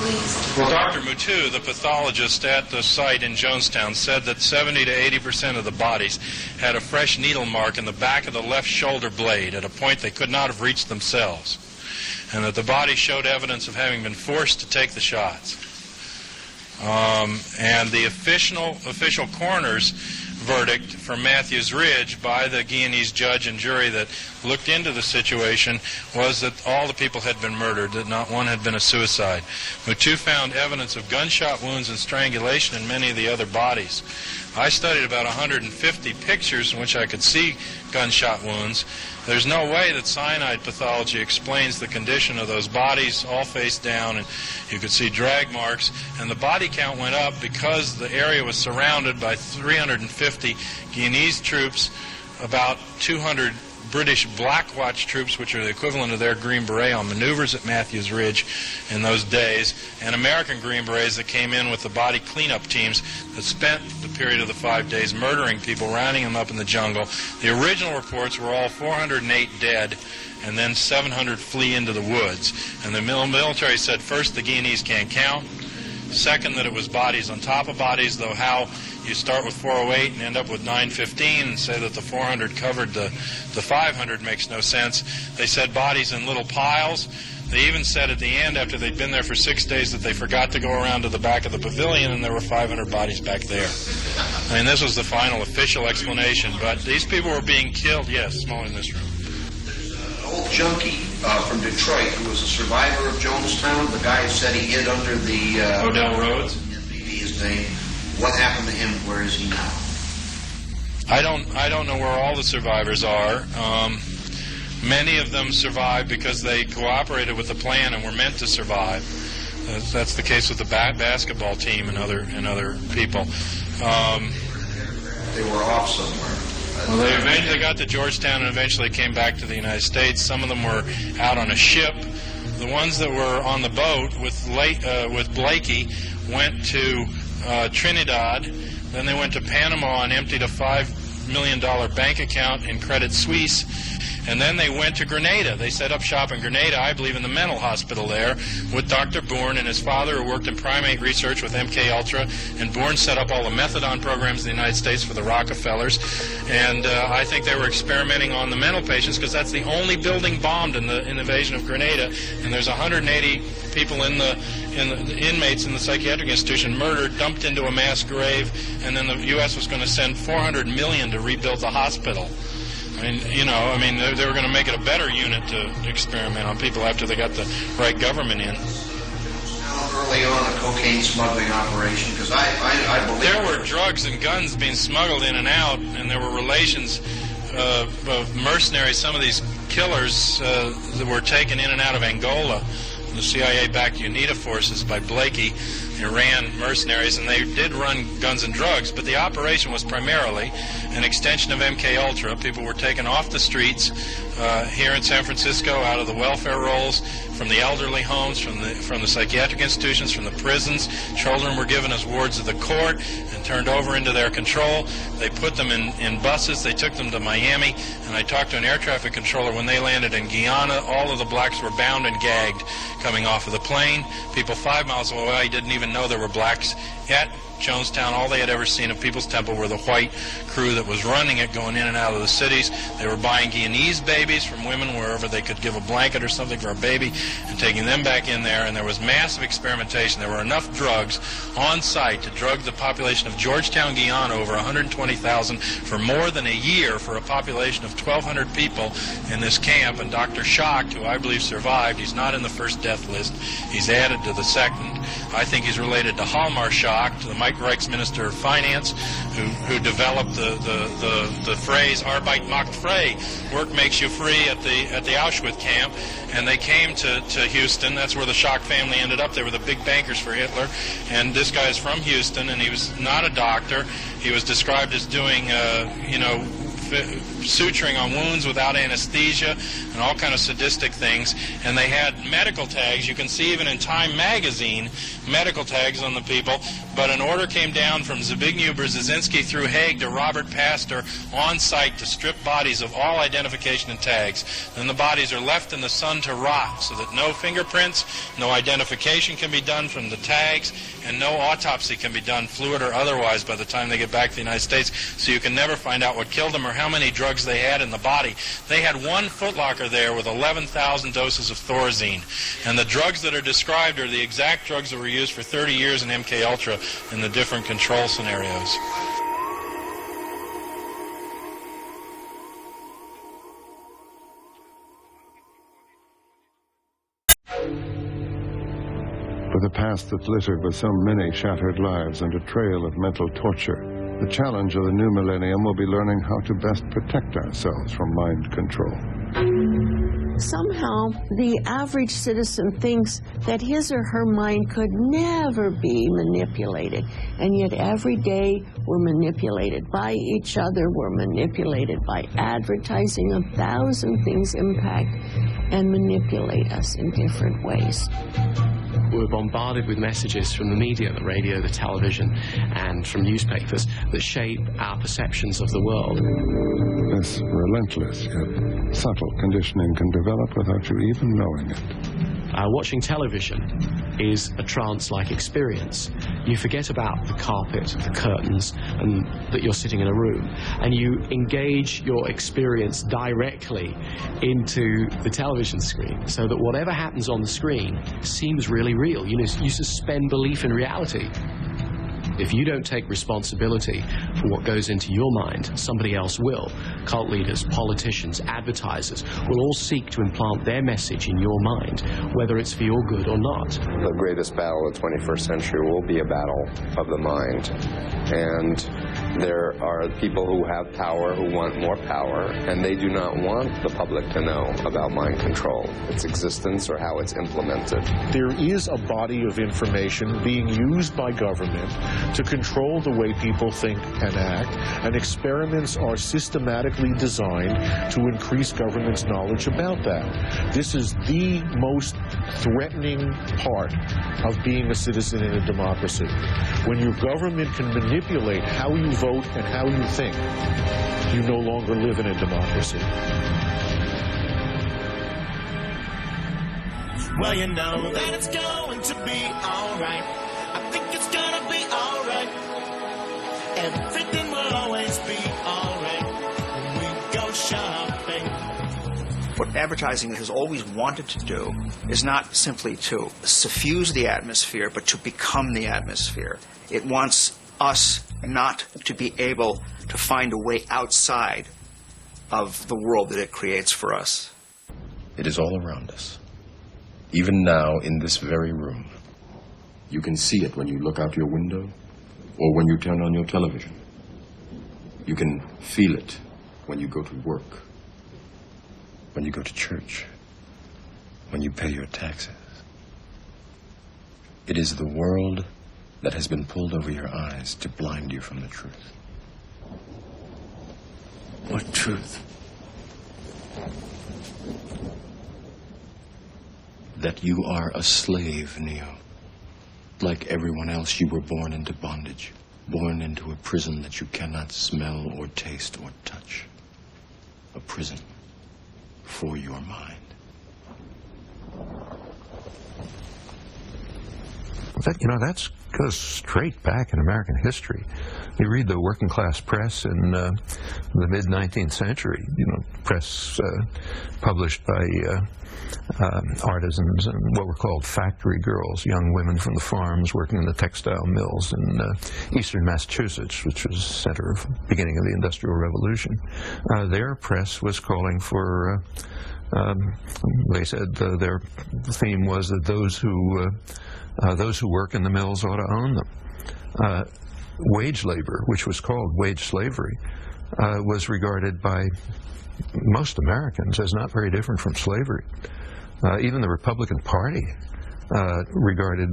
please? Well, Dr. Mutu, the pathologist at the site in Jonestown, said that 70 to 80% of the bodies had a fresh needle mark in the back of the left shoulder blade at a point they could not have reached themselves, and that the body showed evidence of having been forced to take the shots. And the official coroner's verdict from Matthews Ridge by the Guyanese judge and jury that looked into the situation was that all the people had been murdered, that not one had been a suicide. Mutu found evidence of gunshot wounds and strangulation in many of the other bodies. I studied about 150 pictures in which I could see gunshot wounds. There's no way that cyanide pathology explains the condition of those bodies all face down, and you could see drag marks, and the body count went up because the area was surrounded by 350 Guyanese troops, about 200 British Black Watch troops, which are the equivalent of their Green Beret, on maneuvers at Matthews Ridge in those days, and American Green Berets that came in with the body cleanup teams that spent the period of the 5 days murdering people, rounding them up in the jungle. The original reports were all 408 dead, and then 700 flee into the woods. And the military said, first, the Guianese can't count. Second, that it was bodies on top of bodies, though how you start with 408 and end up with 915 and say that the 400 covered the 500 makes no sense. They said bodies in little piles. They even said at the end, after they'd been there for 6 days, that they forgot to go around to the back of the pavilion and there were 500 bodies back there. I mean, this was the final official explanation, but these people were being killed. Yes, small in this room. Old junkie from Detroit who was a survivor of Jonestown. The guy said he hid under the... Odell Rhodes? His name. What happened to him? Where is he now? I don't know where all the survivors are. Many of them survived because they cooperated with the plan and were meant to survive. That's the case with the basketball team and other people. They were off somewhere. Well, they eventually got to Georgetown and eventually came back to the United States. Some of them were out on a ship. The ones that were on the boat with Blakey went to Trinidad. Then they went to Panama and emptied a $5 million bank account in Credit Suisse. And then they went to Grenada. They set up shop in Grenada, I believe in the mental hospital there, with Dr. Bourne and his father, who worked in primate research with MK-Ultra. And Bourne set up all the methadone programs in the United States for the Rockefellers. And I think they were experimenting on the mental patients because that's the only building bombed in the invasion of Grenada. And there's 180 people in the inmates in the psychiatric institution murdered, dumped into a mass grave, and then the U.S. was going to send $400 million to rebuild the hospital. I mean, they were going to make it a better unit to experiment on people after they got the right government in. Early on, a cocaine smuggling operation, because I believe... There were drugs and guns being smuggled in and out, and there were relations of mercenaries. Some of these killers that were taken in and out of Angola, the CIA-backed UNITA forces by Blakey. Iran mercenaries, and they did run guns and drugs, but the operation was primarily an extension of MK-Ultra. People were taken off the streets here in San Francisco, out of the welfare rolls, from the elderly homes, from the psychiatric institutions, from the prisons. Children were given as wards of the court and turned over into their control. They put them in buses. They took them to Miami, and I talked to an air traffic controller when they landed in Guyana. All of the blacks were bound and gagged coming off of the plane. People 5 miles away didn't even know there were blacks at Jonestown. All they had ever seen of People's Temple were the white crew that was running it, going in and out of the cities. They were buying Guyanese babies from women wherever they could give a blanket or something for a baby and taking them back in there, and there was massive experimentation. There were enough drugs on site to drug the population of Georgetown, Guyana, over 120,000 for more than a year for a population of 1,200 people in this camp. And Dr. Schacht, who I believe survived, he's not in the first death list. He's added to the second. I think he's related to Hjalmar Schacht, the Mike Reich's Minister of Finance, who developed the phrase "Arbeit macht frei," work makes you free, at the Auschwitz camp. And they came to Houston. That's where the Schacht family ended up. They were the big bankers for Hitler. And this guy is from Houston, and he was not a doctor. He was described as doing, suturing on wounds without anesthesia and all kind of sadistic things. And they had medical tags. You can see even in Time magazine medical tags on the people. But an order came down from Zbigniew Brzezinski through Haig to Robert Pastor on site to strip bodies of all identification and tags. Then the bodies are left in the sun to rot so that no fingerprints, no identification can be done from the tags, and no autopsy can be done, fluid or otherwise, by the time they get back to the United States. So you can never find out what killed them or how many drugs they had in the body. They had one footlocker there with 11,000 doses of Thorazine. And the drugs that are described are the exact drugs that were used for 30 years in MK-Ultra in the different control scenarios. For the past that's littered with so many shattered lives and a trail of mental torture, the challenge of the new millennium will be learning how to best protect ourselves from mind control. Somehow, the average citizen thinks that his or her mind could never be manipulated, and yet every day we're manipulated by each other, we're manipulated by advertising. 1,000 things impact and manipulate us in different ways. We're bombarded with messages from the media, the radio, the television, and from newspapers that shape our perceptions of the world. This relentless yet subtle conditioning can develop without you even knowing it. Watching television is a trance-like experience. You forget about the carpet, the curtains, and that you're sitting in a room, and you engage your experience directly into the television screen, so that whatever happens on the screen seems really real. You suspend belief in reality. If you don't take responsibility for what goes into your mind, somebody else will. Cult leaders, politicians, advertisers will all seek to implant their message in your mind, whether it's for your good or not. The greatest battle of the 21st century will be a battle of the mind. And there are people who have power who want more power, and they do not want the public to know about mind control, its existence, or how it's implemented. There is a body of information being used by government to control the way people think and act, and experiments are systematically designed to increase government's knowledge about that. This is the most threatening part of being a citizen in a democracy. When your government can manipulate how you vote and how you think, you no longer live in a democracy. Well, you know that it's going to be all right. I think it's gonna be all right. Everything will always be all right when we go shopping. What advertising has always wanted to do is not simply to suffuse the atmosphere, but to become the atmosphere. It wants us not to be able to find a way outside of the world that it creates for us. It is all around us. Even now, in this very room. You can see it when you look out your window or when you turn on your television. You can feel it when you go to work, when you go to church, when you pay your taxes. It is the world that has been pulled over your eyes to blind you from the truth. What truth? That you are a slave, Neo. Like everyone else, you were born into bondage, born into a prison that you cannot smell or taste or touch. A prison for your mind. That goes straight back in American history. You read the working class press in the mid-19th century, press published by artisans and what were called factory girls, young women from the farms working in the textile mills in eastern Massachusetts, which was the center of the beginning of the Industrial Revolution. Their press was calling for, they said their theme was that those who work in the mills ought to own them. Wage labor, which was called wage slavery, was regarded by most Americans as not very different from slavery. Even the Republican Party regarded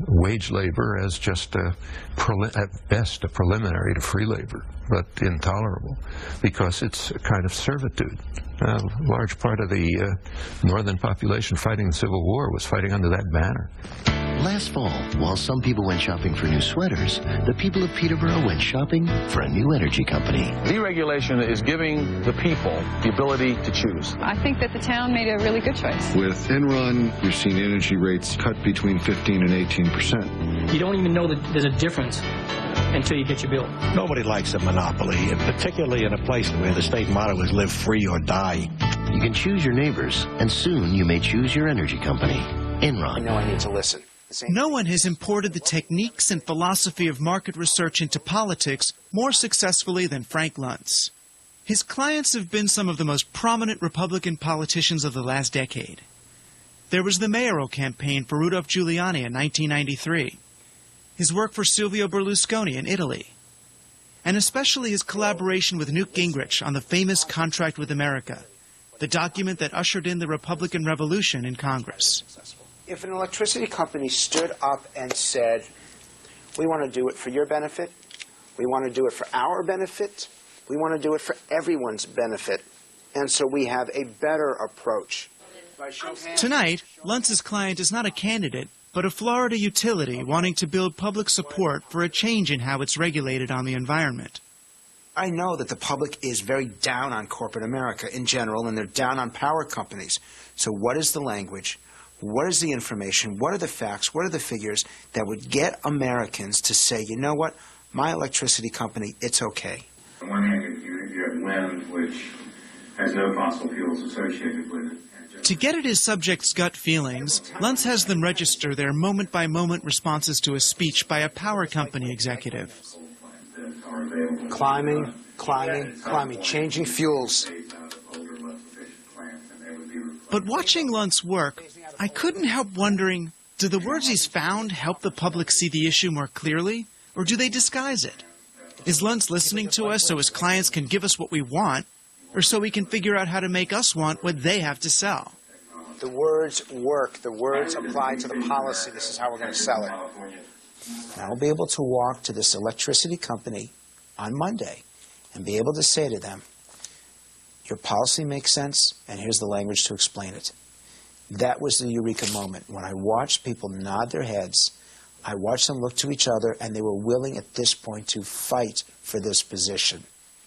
wage labor as just at best a preliminary to free labor, but intolerable because it's a kind of servitude. A large part of the northern population fighting the Civil War was fighting under that banner. Last fall, while some people went shopping for new sweaters, the people of Peterborough went shopping for a new energy company. Deregulation is giving the people the ability to choose. I think that the town made a really good choice. With Enron, you're seeing energy rates cut between 15 and 18%. You don't even know that there's a difference until you get your bill. Nobody likes a monopoly, and particularly in a place where the state motto is live free or die. You can choose your neighbors, and soon you may choose your energy company. Enron. I know I need to listen. No one has imported the techniques and philosophy of market research into politics more successfully than Frank Luntz. His clients have been some of the most prominent Republican politicians of the last decade. There was the mayoral campaign for Rudolph Giuliani in 1993, his work for Silvio Berlusconi in Italy, and especially his collaboration with Newt Gingrich on the famous Contract with America, the document that ushered in the Republican Revolution in Congress. If an electricity company stood up and said, we want to do it for your benefit, we want to do it for our benefit, we want to do it for everyone's benefit, and so we have a better approach. Tonight, Luntz's client is not a candidate, but a Florida utility wanting to build public support for a change in how it's regulated on the environment. I know that the public is very down on corporate America in general, and they're down on power companies. So what is the language? What is the information? What are the facts? What are the figures that would get Americans to say, you know what, my electricity company, it's okay? On one hand, you have wind, which has no fossil fuels associated with it. To get at his subjects' gut feelings, Luntz has them register their moment-by-moment responses to a speech by a power company executive. Climbing, changing fuels. But watching Luntz work, I couldn't help wondering, do the words he's found help the public see the issue more clearly, or do they disguise it? Is Luntz listening to us so his clients can give us what we want, or so we can figure out how to make us want what they have to sell? The words work. The words apply to the policy. This is how we're going to sell it. And I'll be able to walk to this electricity company on Monday and be able to say to them, your policy makes sense, and here's the language to explain it. That was the eureka moment. When I watched people nod their heads, I watched them look to each other, and they were willing at this point to fight for this position.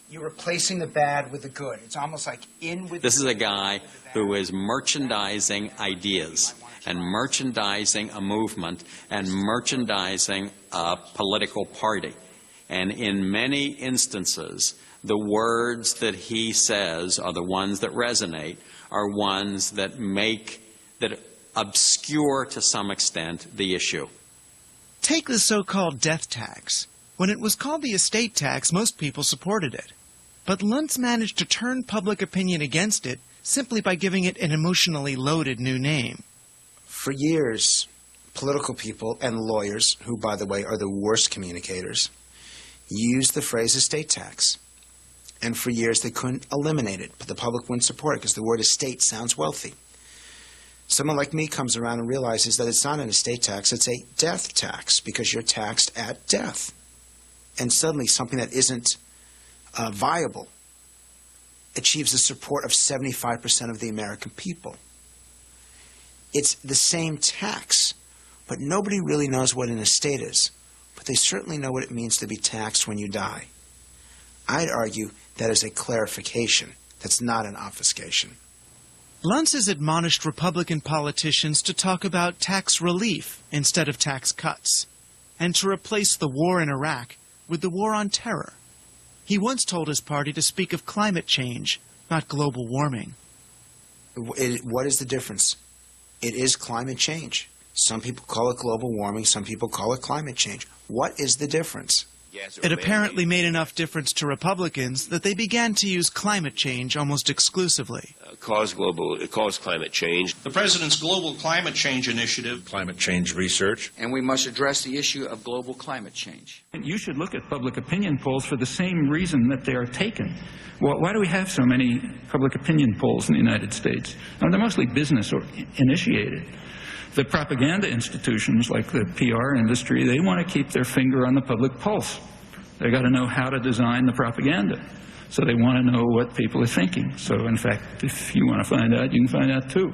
You're replacing the bad with the good. It's almost like in with This is a guy who is merchandising ideas and merchandising a movement and merchandising a political party. And in many instances, the words that he says are the ones that resonate, are ones that obscure to some extent the issue. Take the so-called death tax. When it was called the estate tax, most people supported it. But Luntz managed to turn public opinion against it simply by giving it an emotionally loaded new name. For years, political people and lawyers, who, by the way, are the worst communicators, used the phrase estate tax. And for years, they couldn't eliminate it, but the public wouldn't support it because the word estate sounds wealthy. Someone like me comes around and realizes that it's not an estate tax, it's a death tax, because you're taxed at death. And suddenly, something that isn't viable achieves the support of 75% of the American people. It's the same tax, but nobody really knows what an estate is. But they certainly know what it means to be taxed when you die. I'd argue that is a clarification. That's not an obfuscation. Luntz has admonished Republican politicians to talk about tax relief instead of tax cuts, and to replace the war in Iraq with the war on terror. He once told his party to speak of climate change, not global warming. What is the difference? It is climate change. Some people call it global warming, some people call it climate change. What is the difference? It apparently made enough difference to Republicans that they began to use climate change almost exclusively. Cause climate change. The President's Global Climate Change Initiative. Climate change research. And we must address the issue of global climate change. You should look at public opinion polls for the same reason that they are taken. Why do we have so many public opinion polls in the United States? They're mostly business initiated. The propaganda institutions, like the PR industry, they want to keep their finger on the public pulse. They've got to know how to design the propaganda. So they want to know what people are thinking. So, in fact, if you want to find out, you can find out too.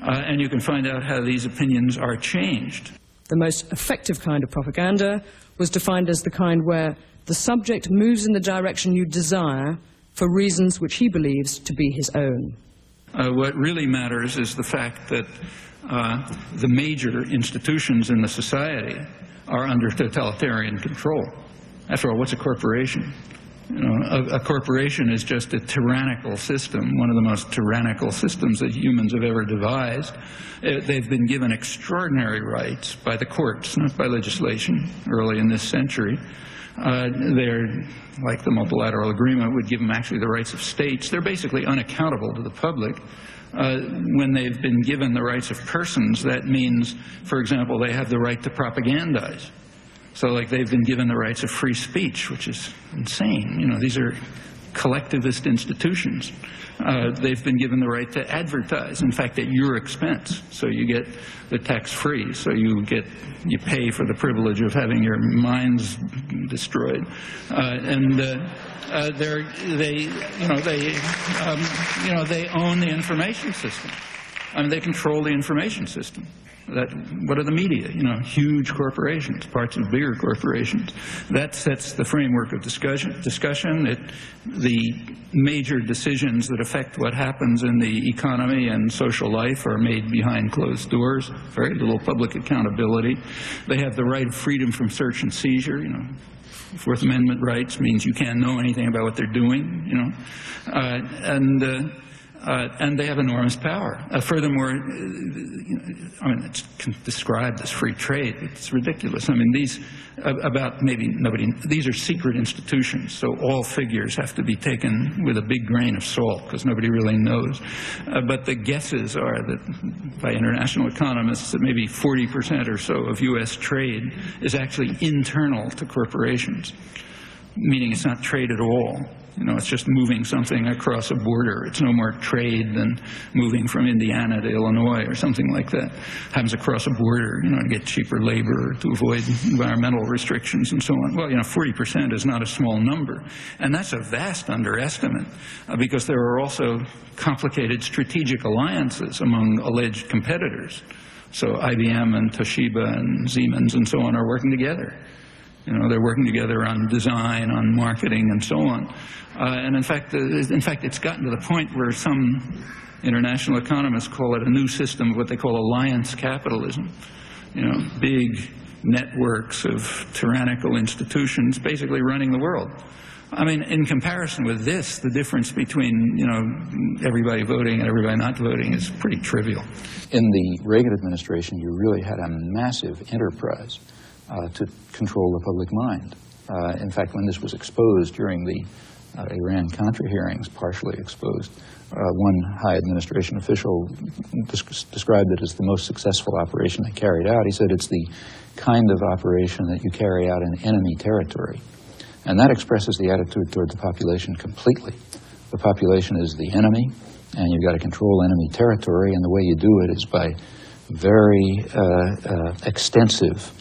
And you can find out how these opinions are changed. The most effective kind of propaganda was defined as the kind where the subject moves in the direction you desire for reasons which he believes to be his own. What really matters is the fact that the major institutions in the society are under totalitarian control. After all, what's a corporation? You know, a corporation is just a tyrannical system, one of the most tyrannical systems that humans have ever devised. They've been given extraordinary rights by the courts, not by legislation, early in this century. They're, like the multilateral agreement would give them actually the rights of states. They're basically unaccountable to the public. When they've been given the rights of persons, that means, for example, they have the right to propagandize. So, like, they've been given the rights of free speech, which is insane. You know, these are collectivist institutions. They've been given the right to advertise, in fact, at your expense. So you get the tax-free. So you pay for the privilege of having your minds destroyed, they own the information system. I mean, they control the information system. What are the media? Huge corporations, parts of bigger corporations. That sets the framework of discussion. The major decisions that affect what happens in the economy and social life are made behind closed doors. Very little public accountability. They have the right of freedom from search and seizure. Fourth Amendment rights means you can't know anything about what they're doing. And they have enormous power. Furthermore, it's described as free trade. It's ridiculous. I mean, these are secret institutions, so all figures have to be taken with a big grain of salt because nobody really knows. But the guesses are that by international economists that maybe 40% or so of U.S. trade is actually internal to corporations, meaning it's not trade at all. It's just moving something across a border. It's no more trade than moving from Indiana to Illinois or something like that. Happens across a border, to get cheaper labor, to avoid environmental restrictions and so on. Well, 40% is not a small number. And that's a vast underestimate because there are also complicated strategic alliances among alleged competitors. So IBM and Toshiba and Siemens and so on are working together. They're working together on design, on marketing, and so on. And in fact, it's gotten to the point where some international economists call it a new system of what they call alliance capitalism. Big networks of tyrannical institutions basically running the world. I mean, in comparison with this, the difference between, everybody voting and everybody not voting is pretty trivial. In the Reagan administration, you really had a massive enterprise to control the public mind. In fact, when this was exposed during the Iran-Contra hearings, partially exposed, one high administration official described it as the most successful operation they carried out. He said it's the kind of operation that you carry out in enemy territory. And that expresses the attitude toward the population completely. The population is the enemy, and you've got to control enemy territory, and the way you do it is by very extensive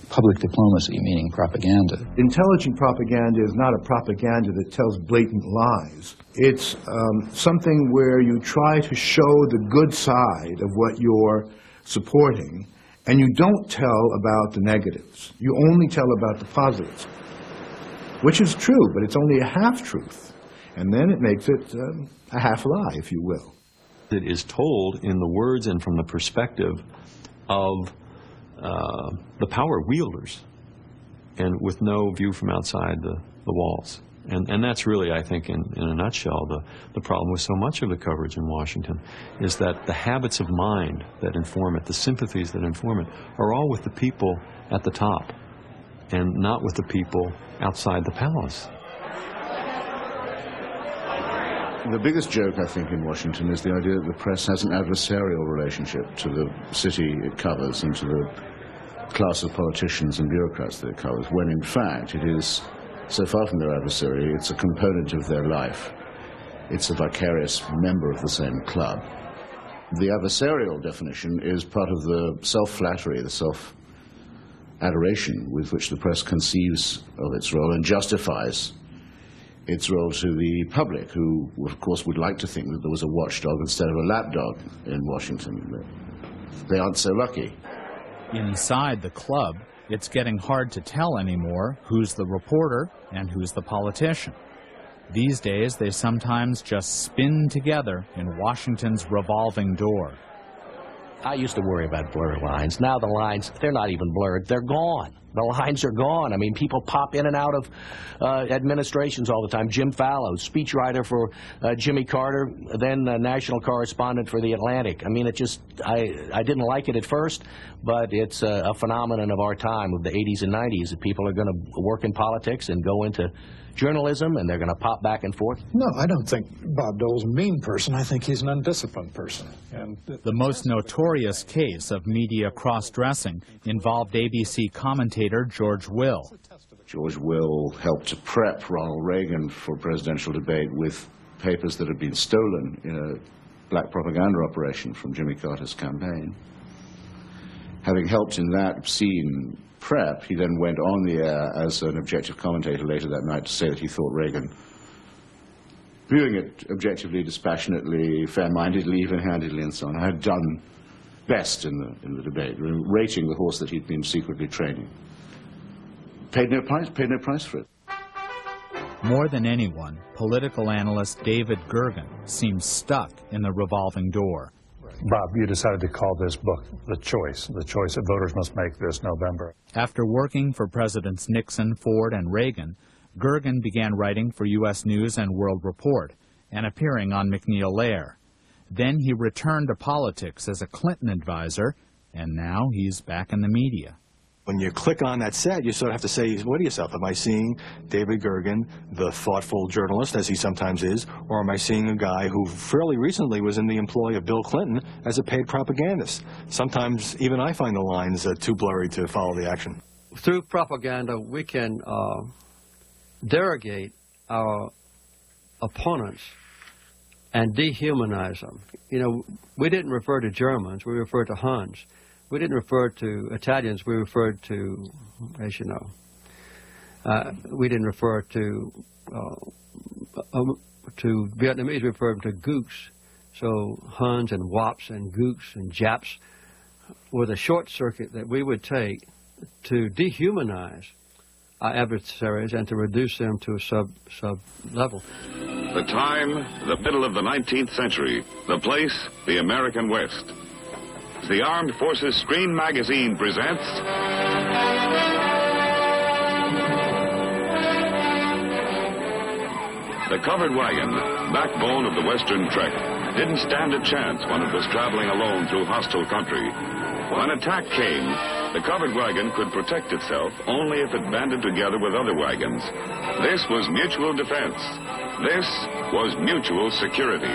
public diplomacy, meaning propaganda. Intelligent propaganda is not a propaganda that tells blatant lies. It's something where you try to show the good side of what you're supporting, and you don't tell about the negatives. You only tell about the positives, which is true, but it's only a half-truth. And then it makes it a half-lie, if you will. It is told in the words and from the perspective of the power wielders, and with no view from outside the walls. And that's really, I think, in a nutshell, the problem with so much of the coverage in Washington, is that the habits of mind that inform it, the sympathies that inform it, are all with the people at the top, and not with the people outside the palace. The biggest joke, I think, in Washington is the idea that the press has an adversarial relationship to the city it covers and to the class of politicians and bureaucrats that it covers, when in fact it is so far from their adversary, it's a component of their life. It's a vicarious member of the same club. The adversarial definition is part of the self-flattery, the self-adoration with which the press conceives of its role and justifies its role to the public, who, of course, would like to think that there was a watchdog instead of a lapdog in Washington. They aren't so lucky. Inside the club, it's getting hard to tell anymore who's the reporter and who's the politician. These days, they sometimes just spin together in Washington's revolving door. I used to worry about blurred lines. Now the lines, they're not even blurred. They're gone. The lines are gone. I mean, people pop in and out of administrations all the time. Jim Fallow, speechwriter for Jimmy Carter, then national correspondent for The Atlantic. I mean, it just, I didn't like it at first, but it's a phenomenon of our time, of the 80s and 90s, that people are going to work in politics and go into journalism, and they're going to pop back and forth. No, I don't think Bob Dole's a mean person. I think he's an undisciplined person. And the most notorious case of media cross-dressing involved ABC commentator George Will. George Will helped to prep Ronald Reagan for presidential debate with papers that had been stolen in a black propaganda operation from Jimmy Carter's campaign. Having helped in that obscene prep, he then went on the air as an objective commentator later that night to say that he thought Reagan, viewing it objectively, dispassionately, fair-mindedly, even-handedly, and so on, had done best in the debate, rating the horse that he'd been secretly training. Paid no price for it. More than anyone, political analyst David Gergen seems stuck in the revolving door. Bob, you decided to call this book The Choice that voters must make this November. After working for Presidents Nixon, Ford, and Reagan, Gergen began writing for U.S. News and World Report and appearing on McNeil Lehrer. Then he returned to politics as a Clinton advisor, and now he's back in the media. When you click on that set, you sort of have to say, what to yourself? Am I seeing David Gergen, the thoughtful journalist, as he sometimes is, or am I seeing a guy who fairly recently was in the employ of Bill Clinton as a paid propagandist? Sometimes even I find the lines too blurry to follow the action. Through propaganda, we can derogate our opponents and dehumanize them. You know, we didn't refer to Germans, we referred to Huns. We didn't refer to Italians, we referred to, as you know, we didn't refer to Vietnamese, we referred to Gooks. So Huns and Wops and Gooks and Japs were the short circuit that we would take to dehumanize our adversaries and to reduce them to a sub level. The time, the middle of the 19th century. The place, the American West. The Armed Forces Screen Magazine presents the covered wagon, backbone of the Western Trek, didn't stand a chance when it was traveling alone through hostile country. When attack came, the covered wagon could protect itself only if it banded together with other wagons. This was mutual defense. This was mutual security.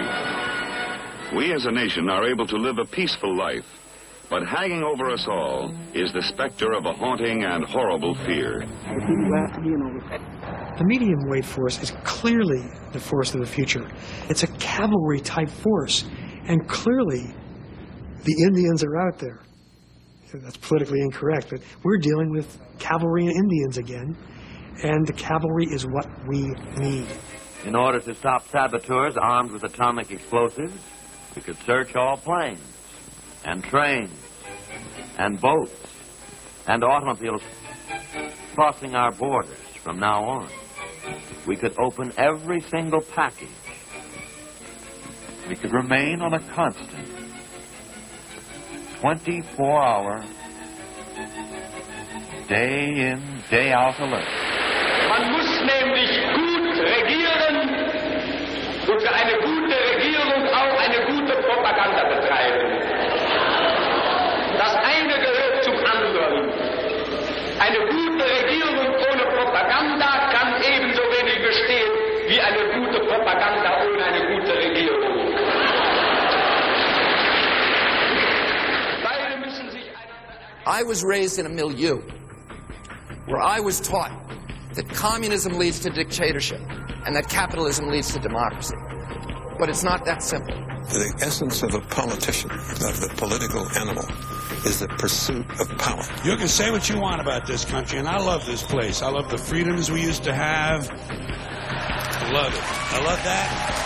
We as a nation are able to live a peaceful life, but hanging over us all is the specter of a haunting and horrible fear. The medium weight force is clearly the force of the future. It's a cavalry type force, and clearly the Indians are out there. That's politically incorrect, but we're dealing with cavalry and Indians again, and the cavalry is what we need. In order to stop saboteurs armed with atomic explosives, we could search all planes and trains and boats and automobiles crossing our borders from now on. We could open every single package. We could remain on a constant 24-hour, day in, day out alert. Man muss nämlich gut regieren und für eine gute Regierung auch eine gute Propaganda betreiben. Das eine gehört zum anderen. Eine gute Regierung ohne Propaganda kann ebenso wenig bestehen wie eine gute Propaganda ohne eine gute Regierung. I was raised in a milieu where I was taught that communism leads to dictatorship and that capitalism leads to democracy. But it's not that simple. The essence of a politician, of the political animal, is the pursuit of power. You can say what you want about this country, and I love this place. I love the freedoms we used to have. I love it. I love that.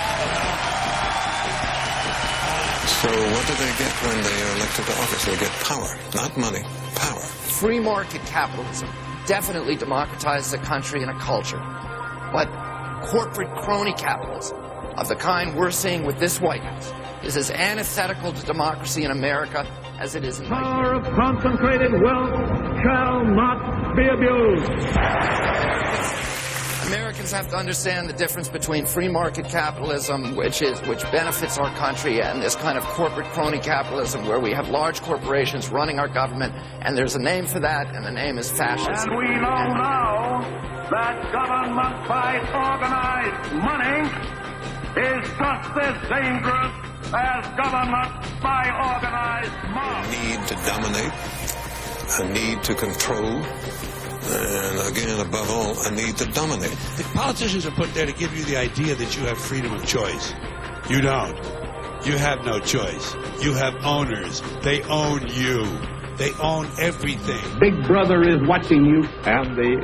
So what do they get when they are elected to office? They get power, not money, power. Free market capitalism definitely democratizes a country and a culture. But corporate crony capitalism of the kind we're seeing with this White House is as antithetical to democracy in America as it is in Nigeria. Power of concentrated wealth shall not be abused. Americans have to understand the difference between free market capitalism, which benefits our country, and this kind of corporate crony capitalism where we have large corporations running our government, and there's a name for that, and the name is fascism. And we know now that government by organized money is just as dangerous as government by organized mob. A need to dominate, a need to control, And again, above all, a need to dominate. The politicians are put there to give you the idea that you have freedom of choice. You don't. You have no choice. You have owners. They own you. They own everything. Big Brother is watching you and the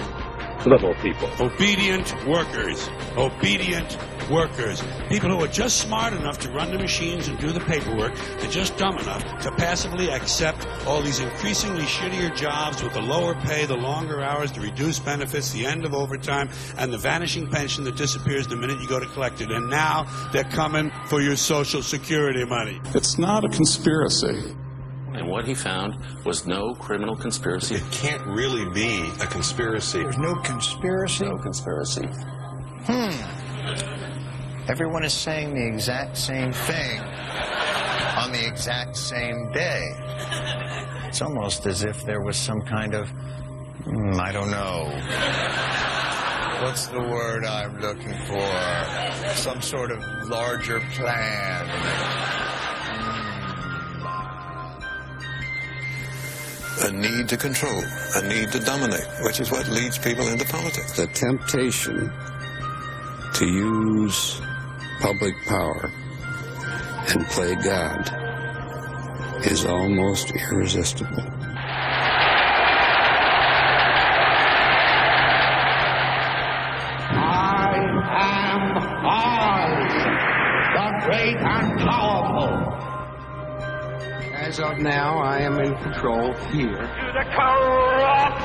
little people. Obedient workers. Obedient workers. People who are just smart enough to run the machines and do the paperwork, and just dumb enough to passively accept all these increasingly shittier jobs with the lower pay, the longer hours, the reduced benefits, the end of overtime, and the vanishing pension that disappears the minute you go to collect it. And now they're coming for your Social Security money. It's not a conspiracy. And what he found was no criminal conspiracy. It can't really be a conspiracy. There's no conspiracy? No conspiracy. Everyone is saying the exact same thing on the exact same day. It's almost as if there was some kind of, I don't know. What's the word I'm looking for? Some sort of larger plan. A need to control, a need to dominate, which is what leads people into politics. The temptation to use public power and play God is almost irresistible. I am I, the great and powerful. As of now, I am in control here. To the corrupt,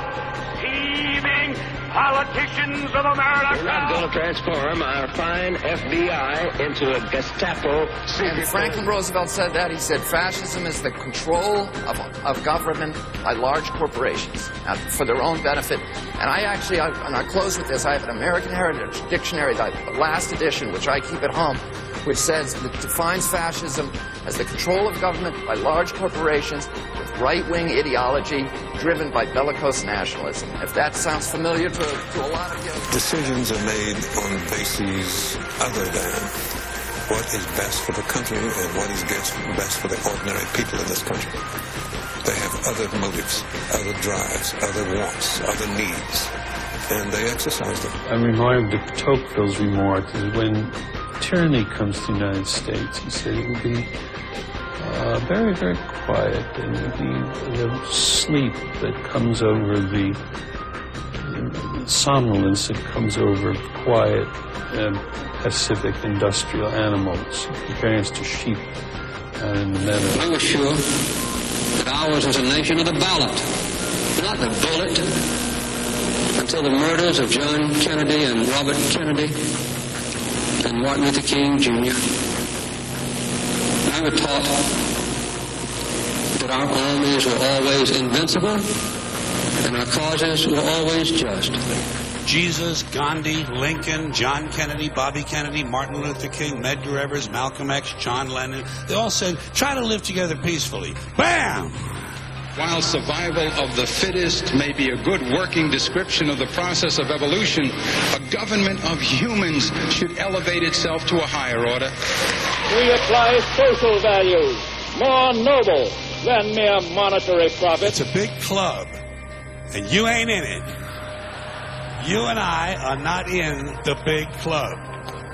thieving politicians of America. We're not going to transform our fine FBI into a Gestapo secret. And Franklin Roosevelt said that. He said fascism is the control of government by large corporations for their own benefit. And I actually, and I'll close with this, I have an American Heritage Dictionary, the last edition, which I keep at home, which says, that defines fascism as the control of government by large corporations with right-wing ideology driven by bellicose nationalism. If that sounds familiar to a lot of you. Decisions are made on bases other than what is best for the country and what is best for the ordinary people in this country. They have other motives, other drives, other wants, other needs, and they exercise them. I'm reminded of Tocqueville's remark is when tyranny comes to the United States, he said it will be very, very quiet, and it will be the sleep that comes over the somnolence that comes over quiet, pacific industrial animals, comparing us to sheep out in the meadow. I was sure that ours was a nation of the ballot, not the bullet, until the murders of John Kennedy and Robert Kennedy and Martin Luther King, Jr. We were taught that our armies were always invincible and our causes were always just. Jesus, Gandhi, Lincoln, John Kennedy, Bobby Kennedy, Martin Luther King, Medgar Evers, Malcolm X, John Lennon, they all said, try to live together peacefully. Bam! While survival of the fittest may be a good working description of the process of evolution, a government of humans should elevate itself to a higher order. We apply social values, more noble than mere monetary profit. It's a big club, and you ain't in it. You and I are not in the big club.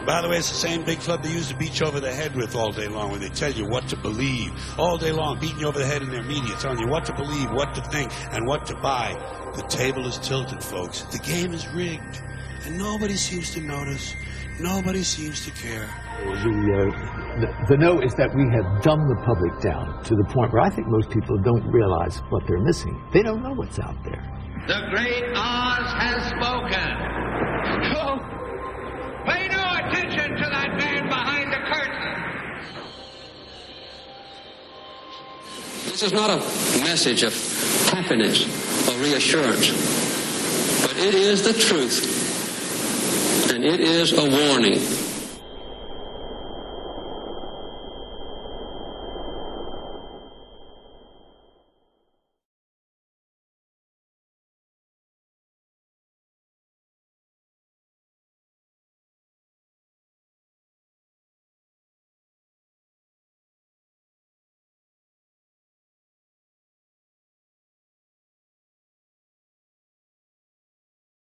By the way, it's the same big club they use to beat you over the head with all day long when they tell you what to believe. All day long, beating you over the head in their media, telling you what to believe, what to think, and what to buy. The table is tilted, folks. The game is rigged. And nobody seems to notice. Nobody seems to care. The note is that we have dumbed the public down to the point where I think most people don't realize what they're missing. They don't know what's out there. The great Oz has spoken. No, pay no attention to that man behind the curtain. This is not a message of happiness or reassurance, but it is the truth, and it is a warning.